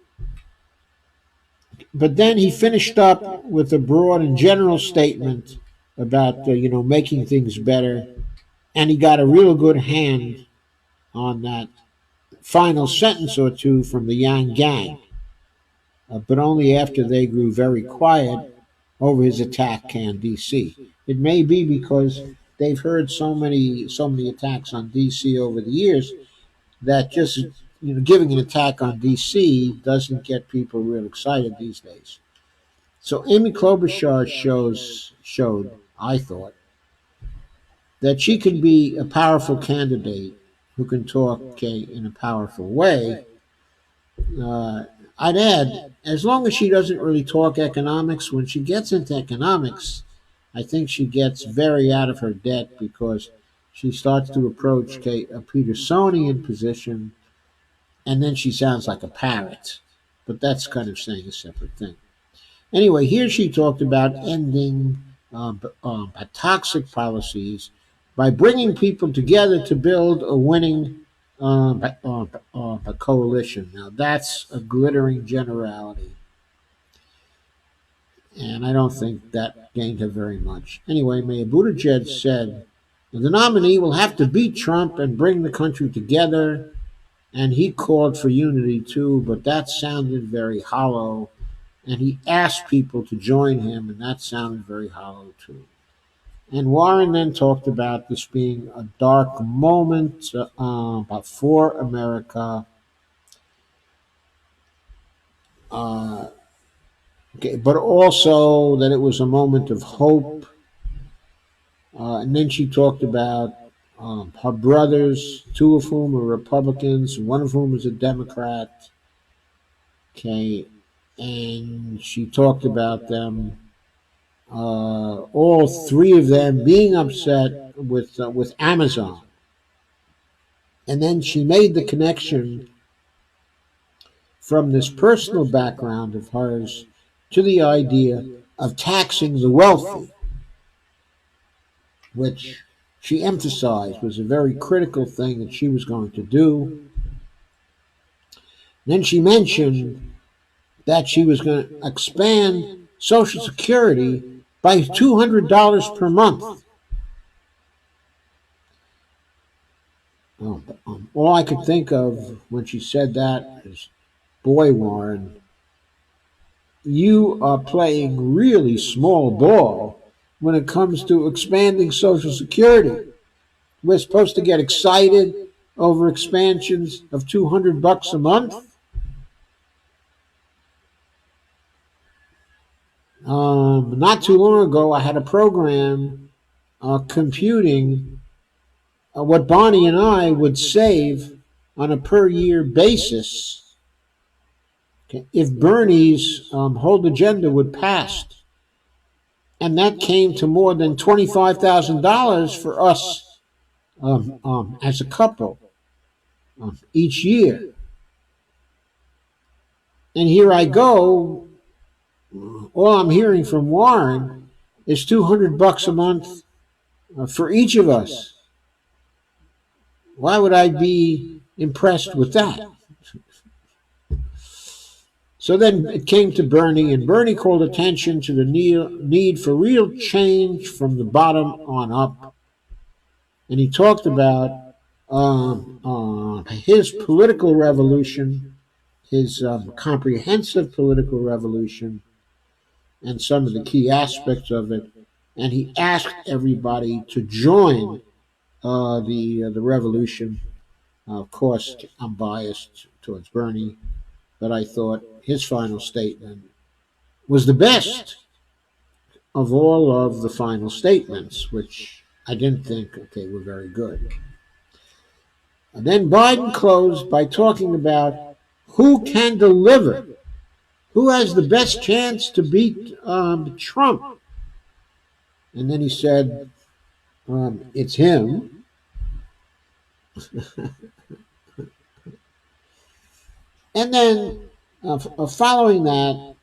But then he finished up with a broad and general statement about, making things better. And he got a real good hand on that final sentence or two from the Yang Gang, but only after they grew very quiet over his attack on DC. It may be because they've heard so many attacks on DC over the years that just giving an attack on DC doesn't get people real excited these days. So Amy Klobuchar showed, I thought, that she can be a powerful candidate who can talk in a powerful way. Uh, I'd add, as long as she doesn't really talk economics, when she gets into economics, I think she gets very out of her depth because she starts to approach a Petersonian position, and then she sounds like a parrot. But that's kind of saying a separate thing. Anyway, here she talked about ending toxic policies by bringing people together to build a winning a coalition. Now, that's a glittering generality, and I don't think that gained her very much. Anyway, Mayor Buttigieg said the nominee will have to beat Trump and bring the country together, and he called for unity too, but that sounded very hollow. And he asked people to join him, and that sounded very hollow too. And Warren then talked about this being a dark moment for America, uh, okay, but also that it was a moment of hope. And then she talked about her brothers, two of whom are Republicans, one of whom is a Democrat. Okay, and she talked about them all three of them being upset with Amazon. And then she made the connection from this personal background of hers to the idea of taxing the wealthy, which she emphasized was a very critical thing that she was going to do. Then she mentioned that she was going to expand Social Security by $200 per month. All I could think of when she said that is, boy, Warren, you are playing really small ball when it comes to expanding Social Security. We're supposed to get excited over expansions of $200 a month. Not too long ago, I had a program computing what Bonnie and I would save on a per year basis if Bernie's whole agenda would pass. And that came to more than $25,000 for us as a couple each year. And here I go. All I'm hearing from Warren is $200 a month for each of us. Why would I be impressed with that? So then it came to Bernie, and Bernie called attention to the need for real change from the bottom on up. And he talked about his political revolution, his comprehensive political revolution, and some of the key aspects of it. And he asked everybody to join the revolution. Of course, I'm biased towards Bernie, but I thought his final statement was the best of all of the final statements, which I didn't think, were very good. And then Biden closed by talking about who can deliver, who has the best chance to beat Trump. And then he said, it's him. And then following that,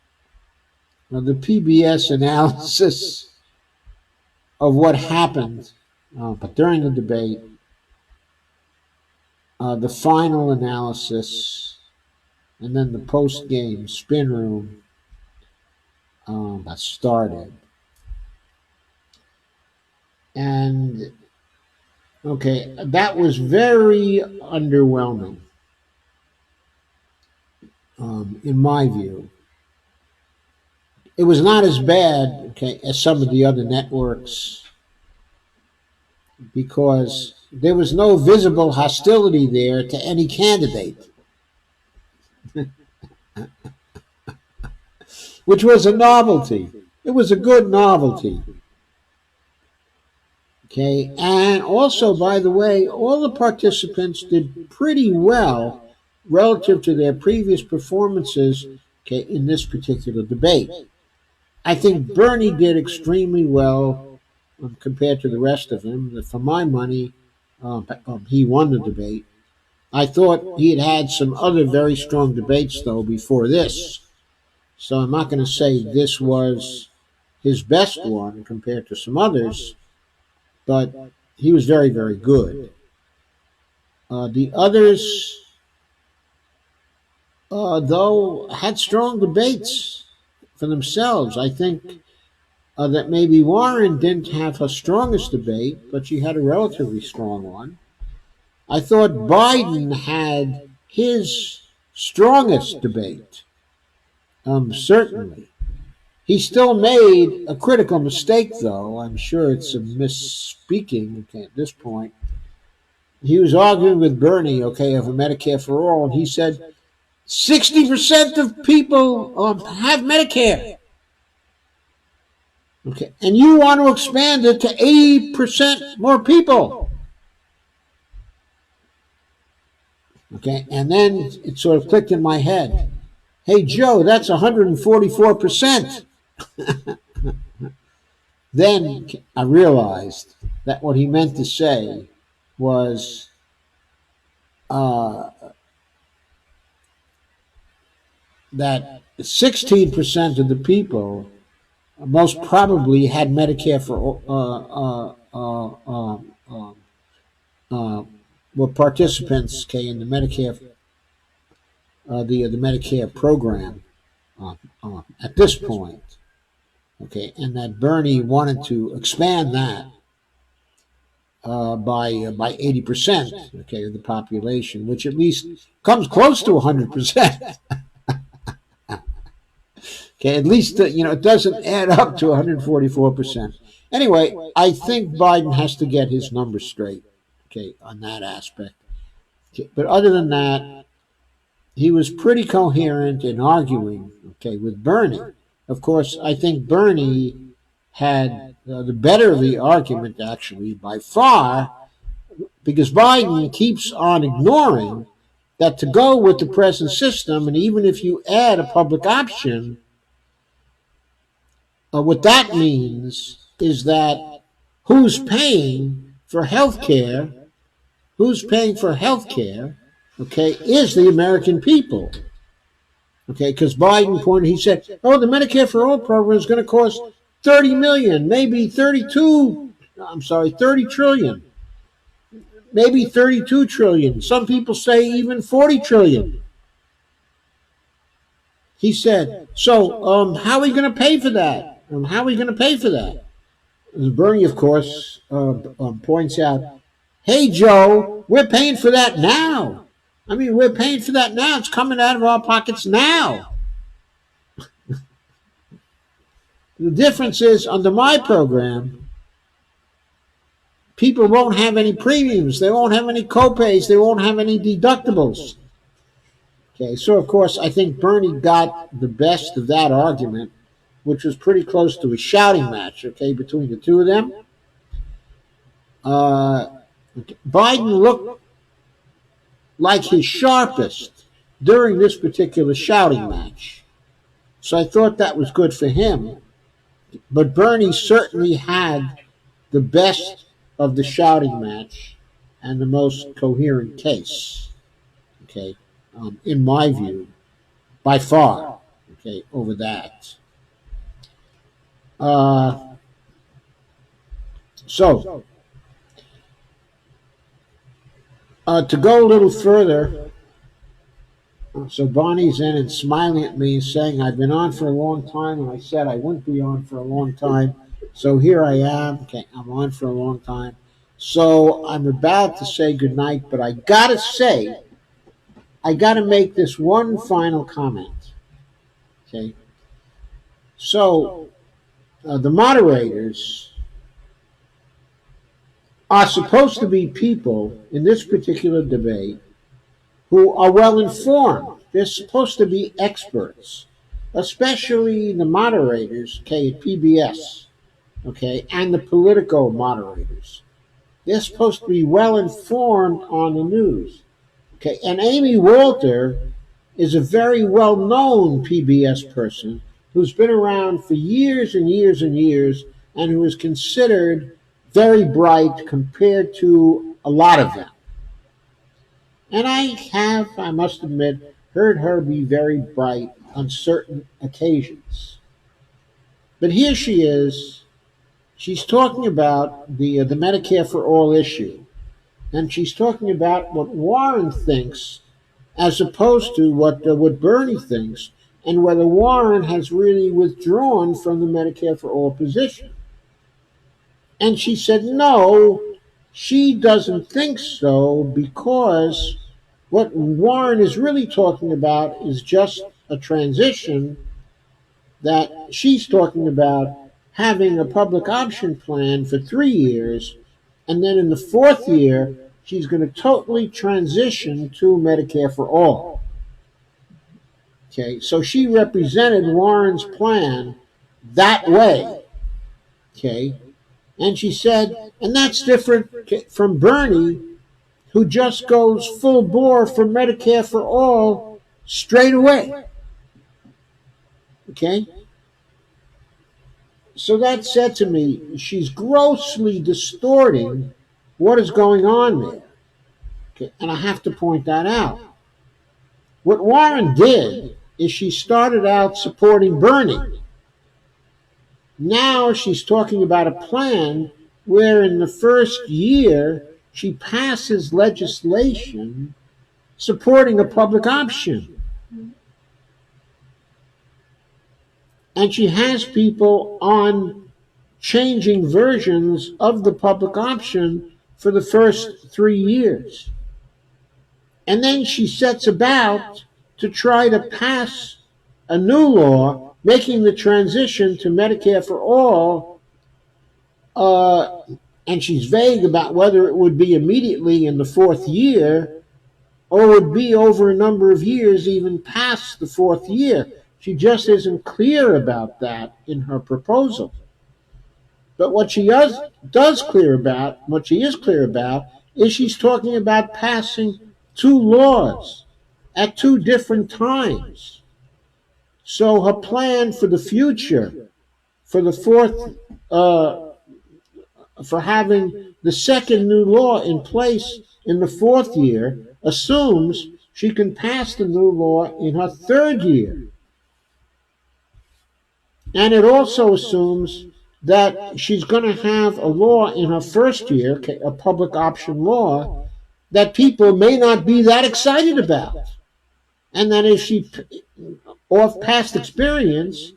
the PBS analysis of what happened, but during the debate, the final analysis, and then the post-game spin room that started. And, that was very underwhelming, in my view. It was not as bad, as some of the other networks, because there was no visible hostility there to any candidate, which was a novelty. It was a good novelty. And also, by the way, all the participants did pretty well relative to their previous performances, in this particular debate. I think Bernie did extremely well compared to the rest of them. For my money, he won the debate. I thought he had some other very strong debates, though, before this. So I'm not going to say this was his best one compared to some others, but he was very, very good. The others, though, had strong debates for themselves. I think that maybe Warren didn't have her strongest debate, but she had a relatively strong one. I thought Biden had his strongest debate, certainly. He still made a critical mistake, though. I'm sure it's a misspeaking at this point. He was arguing with Bernie, over Medicare for all, and he said 60% of people have Medicare. And you want to expand it to 80% more people. And then it sort of clicked in my head. Hey, Joe, that's 144%. Then I realized that what he meant to say was uh, that 16% of the people most probably had Medicare for uh, were participants, okay, in the Medicare the Medicare program at this point, okay, and that Bernie wanted to expand that by 80%, okay, of the population, which at least comes close to 100%. Okay, at least it doesn't add up to 144%. Anyway, I think Biden has to get his numbers straight, okay, on that aspect. Okay, but other than that, he was pretty coherent in arguing, okay, with Bernie. Of course, I think Bernie had the better of the argument, actually, by far, because Biden keeps on ignoring that to go with the present system, and even if you add a public option, what that means is that who's paying for health care, who's paying for health care, okay, is the American people. Okay, because Biden pointed, he said, "Oh, the Medicare for All program is going to cost 30 million, maybe 32. I'm sorry, 30 trillion, maybe 32 trillion. Some people say even 40 trillion." He said, "So, how are we going to pay for that? How are we going to pay for that?" Bernie, of course, points out, "Hey, Joe, we're paying for that now. I mean, we're paying for that now. It's coming out of our pockets now. The difference is, under my program, people won't have any premiums. They won't have any copays. They won't have any deductibles." Okay, so of course, I think Bernie got the best of that argument, which was pretty close to a shouting match, okay, between the two of them. Uh, Biden looked like his sharpest during this particular shouting match. So I thought that was good for him. But Bernie certainly had the best of the shouting match and the most coherent case, okay, in my view, by far, okay, over that. Uh, so, to go a little further, so Bonnie's in and smiling at me, saying, "I've been on for a long time, and I said I wouldn't be on for a long time. So here I am. Okay, I'm on for a long time. So I'm about to say goodnight, but I gotta say, I gotta make this one final comment. Okay, so the moderators are supposed to be people in this particular debate who are well informed. They're supposed to be experts, especially the moderators, okay, at PBS, okay, and the political moderators. They're supposed to be well informed on the news, okay. And Amy Walter is a very well known PBS person who's been around for years and years and years and who is considered very bright compared to a lot of them. And I must admit, heard her be very bright on certain occasions. But here she is. She's talking about the Medicare for All issue, and she's talking about what Warren thinks, as opposed to what Bernie thinks, and whether Warren has really withdrawn from the Medicare for All position. And she said no, she doesn't think so, because what Warren is really talking about is just a transition, that she's talking about having a public option plan for 3 years, and then in the fourth year, she's going to totally transition to Medicare for All. Okay, so she represented Warren's plan that way. Okay, and she said, and that's different from Bernie, who just goes full bore for Medicare for All straight away. Okay? So that said to me, she's grossly distorting what is going on there. Okay, and I have to point that out. What Warren did is she started out supporting Bernie. Now she's talking about a plan where in the first year she passes legislation supporting a public option. And she has people on changing versions of the public option for the first 3 years. And then she sets about to try to pass a new law making the transition to Medicare for all, uh, and she's vague about whether it would be immediately in the fourth year or would be over a number of years even past the fourth year. She just isn't clear about that in her proposal. But what she what she is clear about, is she's talking about passing two laws at two different times. So her plan for the future, for the fourth, for having the second new law in place in the fourth year, assumes she can pass the new law in her third year. And it also assumes that she's going to have a law in her first year, a public option law, that people may not be that excited about. And that if she, off past experience,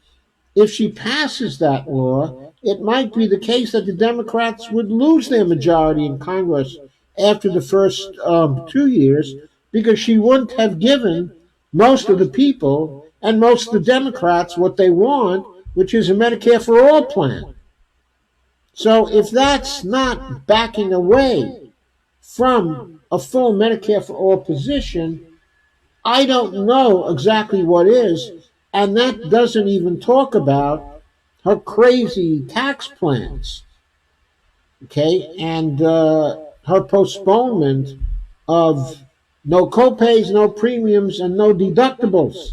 if she passes that law, it might be the case that the Democrats would lose their majority in Congress after the first 2 years, because she wouldn't have given most of the people and most of the Democrats what they want, which is a Medicare for all plan. So if that's not backing away from a full Medicare for all position, I don't know exactly what is. And that doesn't even talk about her crazy tax plans, okay, and her postponement of no copays, no premiums, and no deductibles.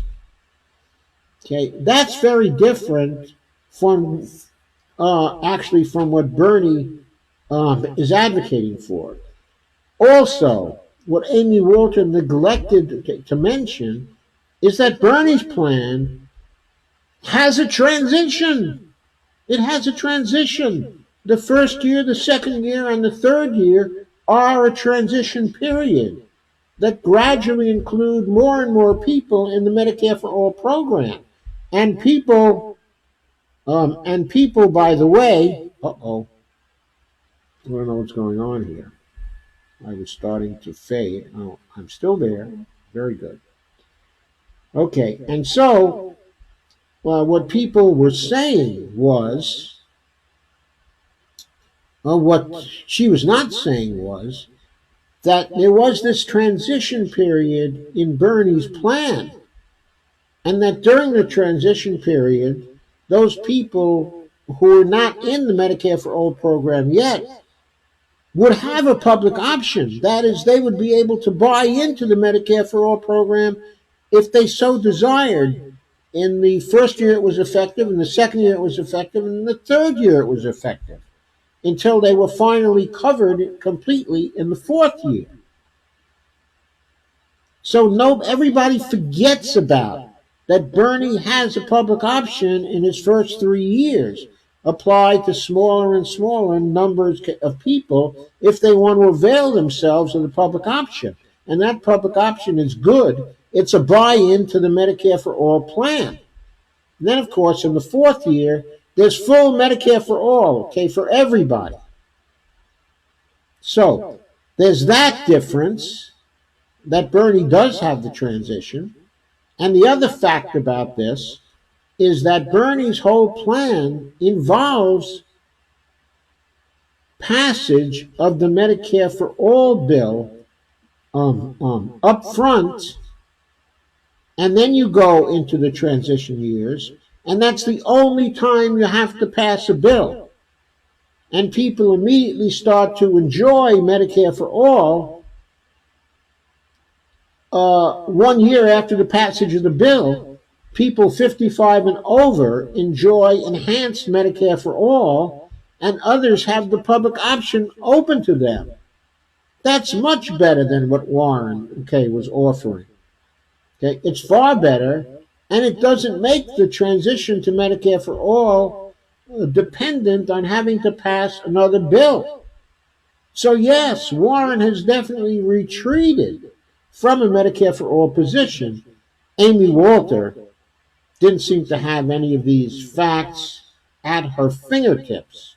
Okay, that's very different from actually from what Bernie is advocating for. Also, what Amy Walter neglected to mention is that Bernie's plan has a transition. It has a transition. The first year, the second year, and the third year are a transition period that gradually include more and more people in the Medicare for All program. And people, by the way, I don't know what's going on here. I was starting to fade. Oh, I'm still there. Very good. Okay, and so what people were saying was, what she was not saying was that there was this transition period in Bernie's plan, and that during the transition period, those people who are not in the Medicare for All program yet would have a public option. That is, they would be able to buy into the Medicare for All program if they so desired. In the first year it was effective, in the second year it was effective, and in the third year it was effective, until they were finally covered completely in the fourth year. So everybody forgets about that Bernie has a public option in his first 3 years, applied to smaller and smaller numbers of people if they want to avail themselves of the public option. And that public option is good. It's a buy-in to the Medicare for All plan. And then, of course, in the fourth year, there's full Medicare for all, okay, for everybody. So there's that difference, that Bernie does have the transition. And the other fact about this is that Bernie's whole plan involves passage of the Medicare for All bill up front, and then you go into the transition years, and that's the only time you have to pass a bill. And people immediately start to enjoy Medicare for All 1 year after the passage of the bill, people 55 and over enjoy enhanced Medicare for all, and others have the public option open to them. That's much better than what Warren, okay, was offering. Okay, it's far better, and it doesn't make the transition to Medicare for all dependent on having to pass another bill. So yes, Warren has definitely retreated from a Medicare for all position. Amy Walter didn't seem to have any of these facts at her fingertips.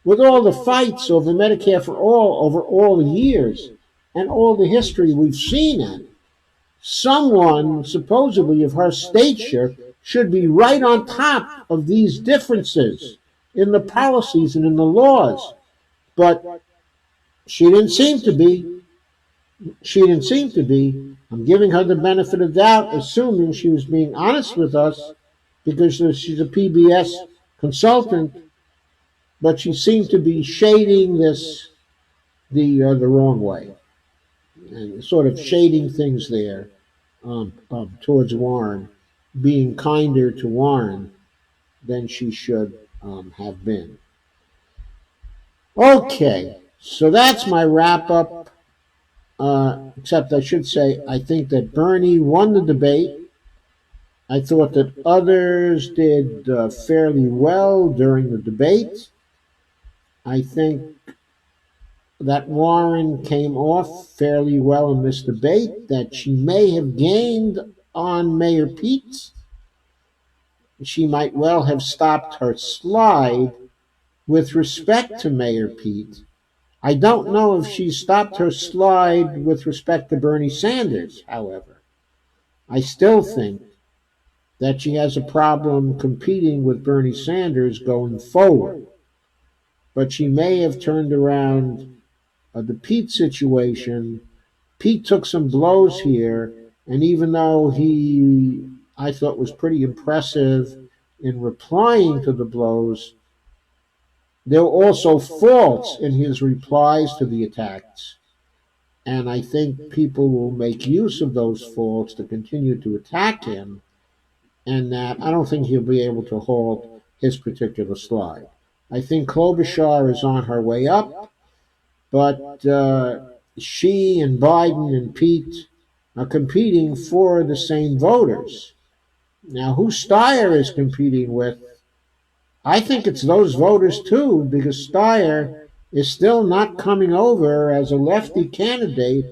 With all the fights over Medicare for all over all the years and all the history we've seen in it, someone supposedly of her stature should be right on top of these differences in the policies and in the laws. But she didn't seem to be. She didn't seem to be. I'm giving her the benefit of the doubt, assuming she was being honest with us because she's a PBS consultant, but she seemed to be shading this the wrong way and sort of shading things there towards Warren, being kinder to Warren than she should have been. Okay, so that's my wrap up. Except I should say, I think that Bernie won the debate. I thought that others did fairly well during the debate. I think that Warren came off fairly well in this debate, that she may have gained on Mayor Pete. She might well have stopped her slide with respect to Mayor Pete. I don't know if she stopped her slide with respect to Bernie Sanders, however. I still think that she has a problem competing with Bernie Sanders going forward. But she may have turned around the Pete situation. Pete took some blows here, and even though he, I thought, was pretty impressive in replying to the blows, there were also faults in his replies to the attacks. And I think people will make use of those faults to continue to attack him, and that I don't think he'll be able to halt his particular slide. I think Klobuchar is on her way up, but she and Biden and Pete are competing for the same voters. Now, who Steyer is competing with, I think it's those voters too, because Steyer is still not coming over as a lefty candidate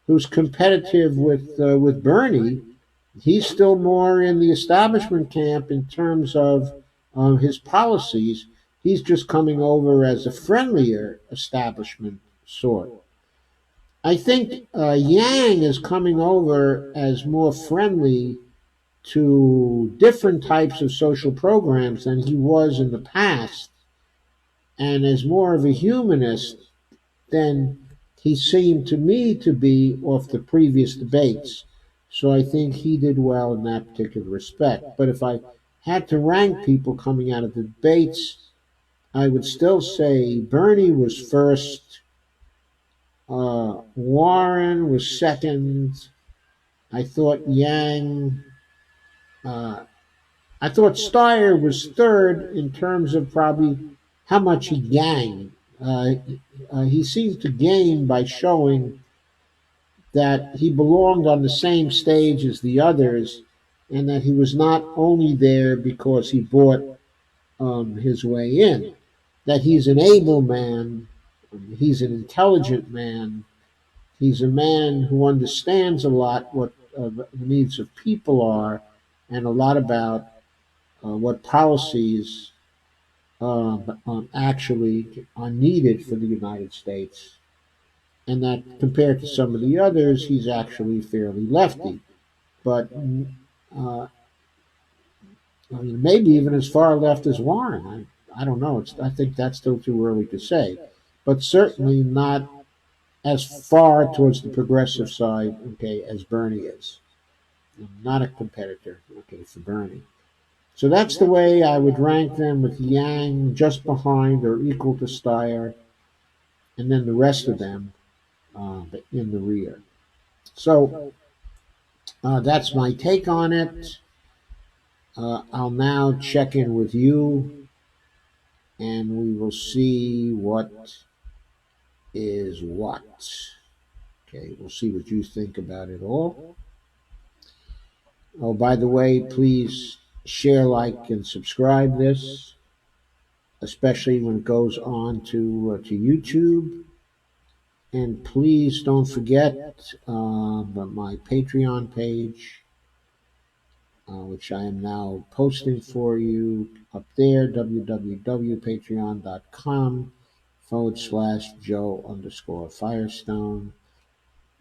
who's competitive with Bernie. He's still more in the establishment camp in terms of his policies. He's just coming over as a friendlier establishment sort. I think Yang is coming over as more friendly to different types of social programs than he was in the past, and as more of a humanist than he seemed to me to be off the previous debates. So I think he did well in that particular respect. But if I had to rank people coming out of the debates, I would still say Bernie was first, Warren was second. I thought Yang, uh, I thought Steyer was third in terms of probably how much he gained. He seemed to gain by showing that he belonged on the same stage as the others, and that he was not only there because he bought his way in, that he's an able man, he's an intelligent man, he's a man who understands a lot what the needs of people are, and a lot about what policies actually are needed for the United States. And that compared to some of the others, he's actually fairly lefty. But I mean, maybe even as far left as Warren. I don't know. I think that's still too early to say. But certainly not as far towards the progressive side, okay, as Bernie is. Not a competitor, okay, for Bernie. So that's the way I would rank them, with Yang just behind or equal to Steyer, and then the rest of them in the rear. So that's my take on it. I'll now check in with you, and we will see what is what. Okay, we'll see what you think about it all. Oh, by the way, please share, like, and subscribe this, especially when it goes on to YouTube. And please don't forget my Patreon page, which I am now posting for you up there, www.patreon.com/Joe_Firestone.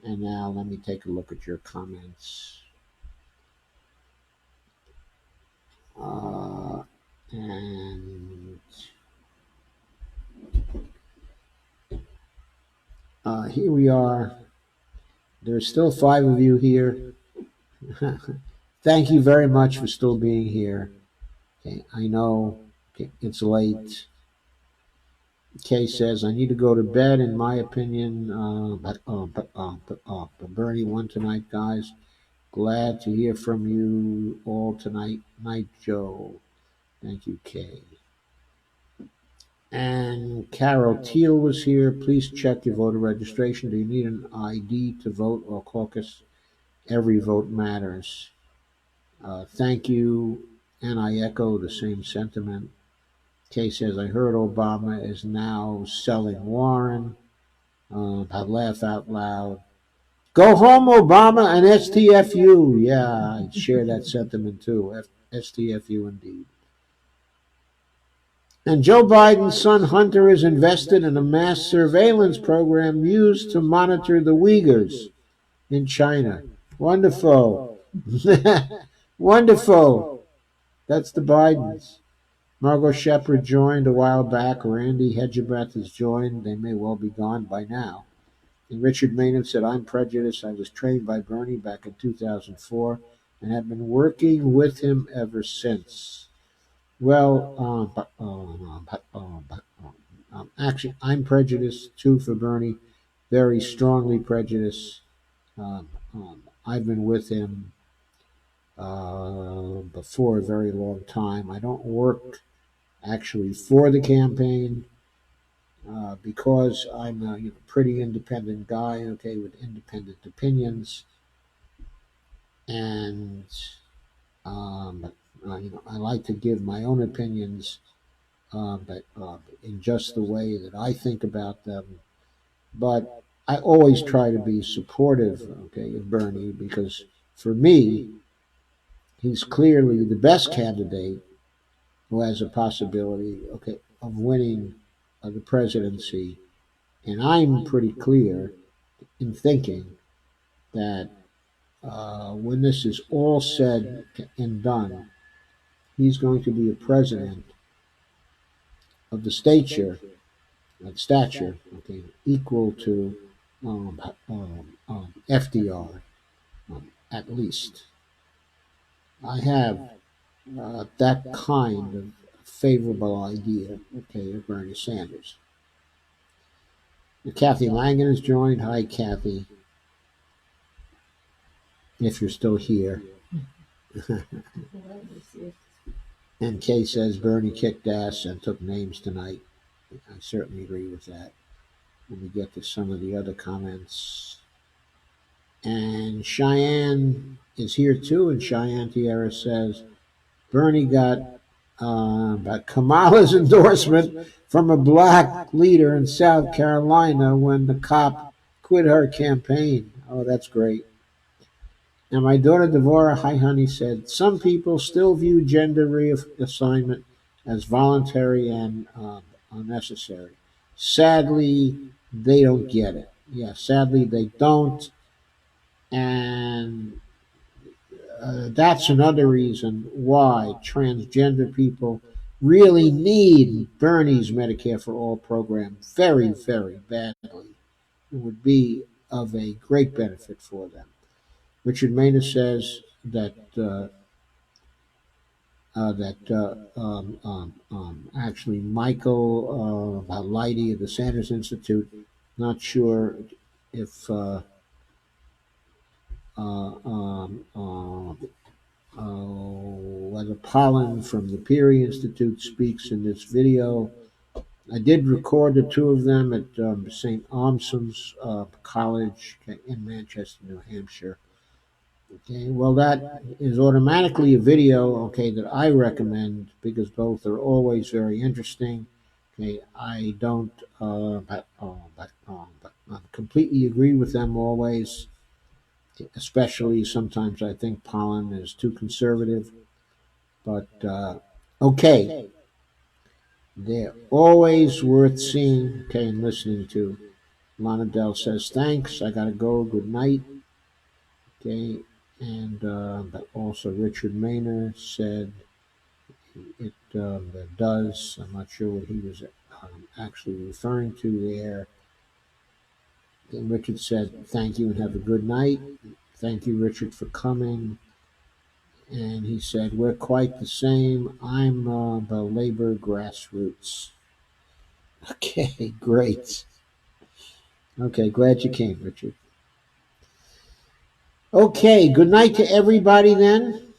And now let me take a look at your comments. Uh, and here we are. There's still 5 of you here. Thank you very much for still being here. Okay, I know it's late. Kay says, I need to go to bed, in my opinion. But Bernie won tonight, guys. Glad to hear from you all tonight. Night, Joe. Thank you, Kay. And Carol Teal was here. Please check your voter registration. Do you need an ID to vote or caucus? Every vote matters. Thank you. And I echo the same sentiment. Kay says, I heard Obama is now selling Warren. I laugh out loud. Go home, Obama, and STFU. Yeah, I share that sentiment too. STFU indeed. And Joe Biden's son Hunter is invested in a mass surveillance program used to monitor the Uyghurs in China. Wonderful. Wonderful. That's the Bidens. Margot Shepard joined a while back. Randy Hedgebreth has joined. They may well be gone by now. And Richard Maynard said, I'm prejudiced. I was trained by Bernie back in 2004 and have been working with him ever since. Well, actually, I'm prejudiced too for Bernie, very strongly prejudiced. I've been with him before a very long time. I don't work actually for the campaign because I'm a pretty independent guy, okay, with independent opinions, and I like to give my own opinions, but in just the way that I think about them. But I always try to be supportive, okay, of Bernie because for me, he's clearly the best candidate who has a possibility, okay, of winning the presidency. And I'm pretty clear in thinking that when this is all said and done, he's going to be a president of the stature, okay, equal to FDR, at least. I have that kind of favorable idea, okay, of Bernie Sanders. And Kathy Langan has joined. Hi, Kathy, if you're still here. And Kay says Bernie kicked ass and took names tonight. I certainly agree with that. Let me get to some of the other comments. And Cheyenne is here too. And Cheyenne Tierra says Bernie got Kamala's endorsement from a black leader in South Carolina when the cop quit her campaign. Oh, that's great. And my daughter Devorah, hi honey, said some people still view gender reassignment as voluntary and unnecessary. Sadly, they don't get it. Yeah, sadly they don't, and that's another reason why transgender people really need Bernie's Medicare for All program very, very badly. It would be of a great benefit for them. Richard Maynard says that actually Michael Leidy of the Sanders Institute, not sure if whether Pollen from the Peary Institute speaks in this video. I did record the two of them at St. Armstrong's College in Manchester, New Hampshire. Okay, well, that is automatically a video, okay, that I recommend because both are always very interesting. Okay, I don't, but completely agree with them always. Especially sometimes I think Pollen is too conservative. But okay, they're always worth seeing, okay, and listening to. Lana Dell says thanks. I gotta go. Good night. Okay, and but also Richard Maynard said it does. I'm not sure what he was actually referring to there. And Richard said thank you and have a good night. Thank you, Richard, for coming. And he said we're quite the same. I'm the labor grassroots. Okay, great. Okay, glad you came, Richard. Okay, good night to everybody then.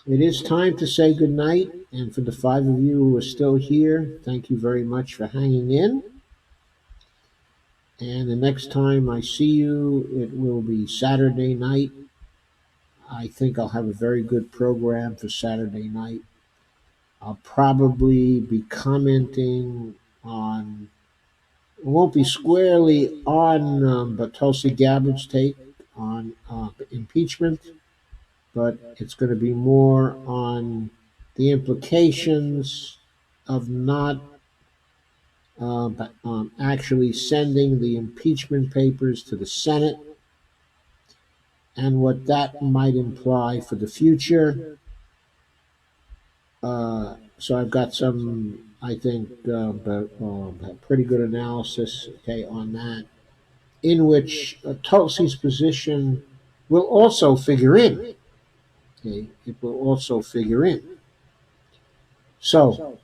It is time to say good night. And for the five of you who are still here, thank you very much for hanging in. And the next time I see you, it will be Saturday night. I think I'll have a very good program for Saturday night. I'll probably be commenting on, it won't be squarely on but Tulsi Gabbard's take on impeachment, but it's going to be more on the implications of not actually sending the impeachment papers to the Senate and what that might imply for the future. So I've got some, I think, pretty good analysis, okay, on that, in which Tulsi's position will also figure in. Okay, it will also figure in. So,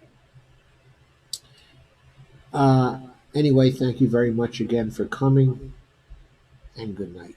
uh, anyway, thank you very much again for coming, and good night.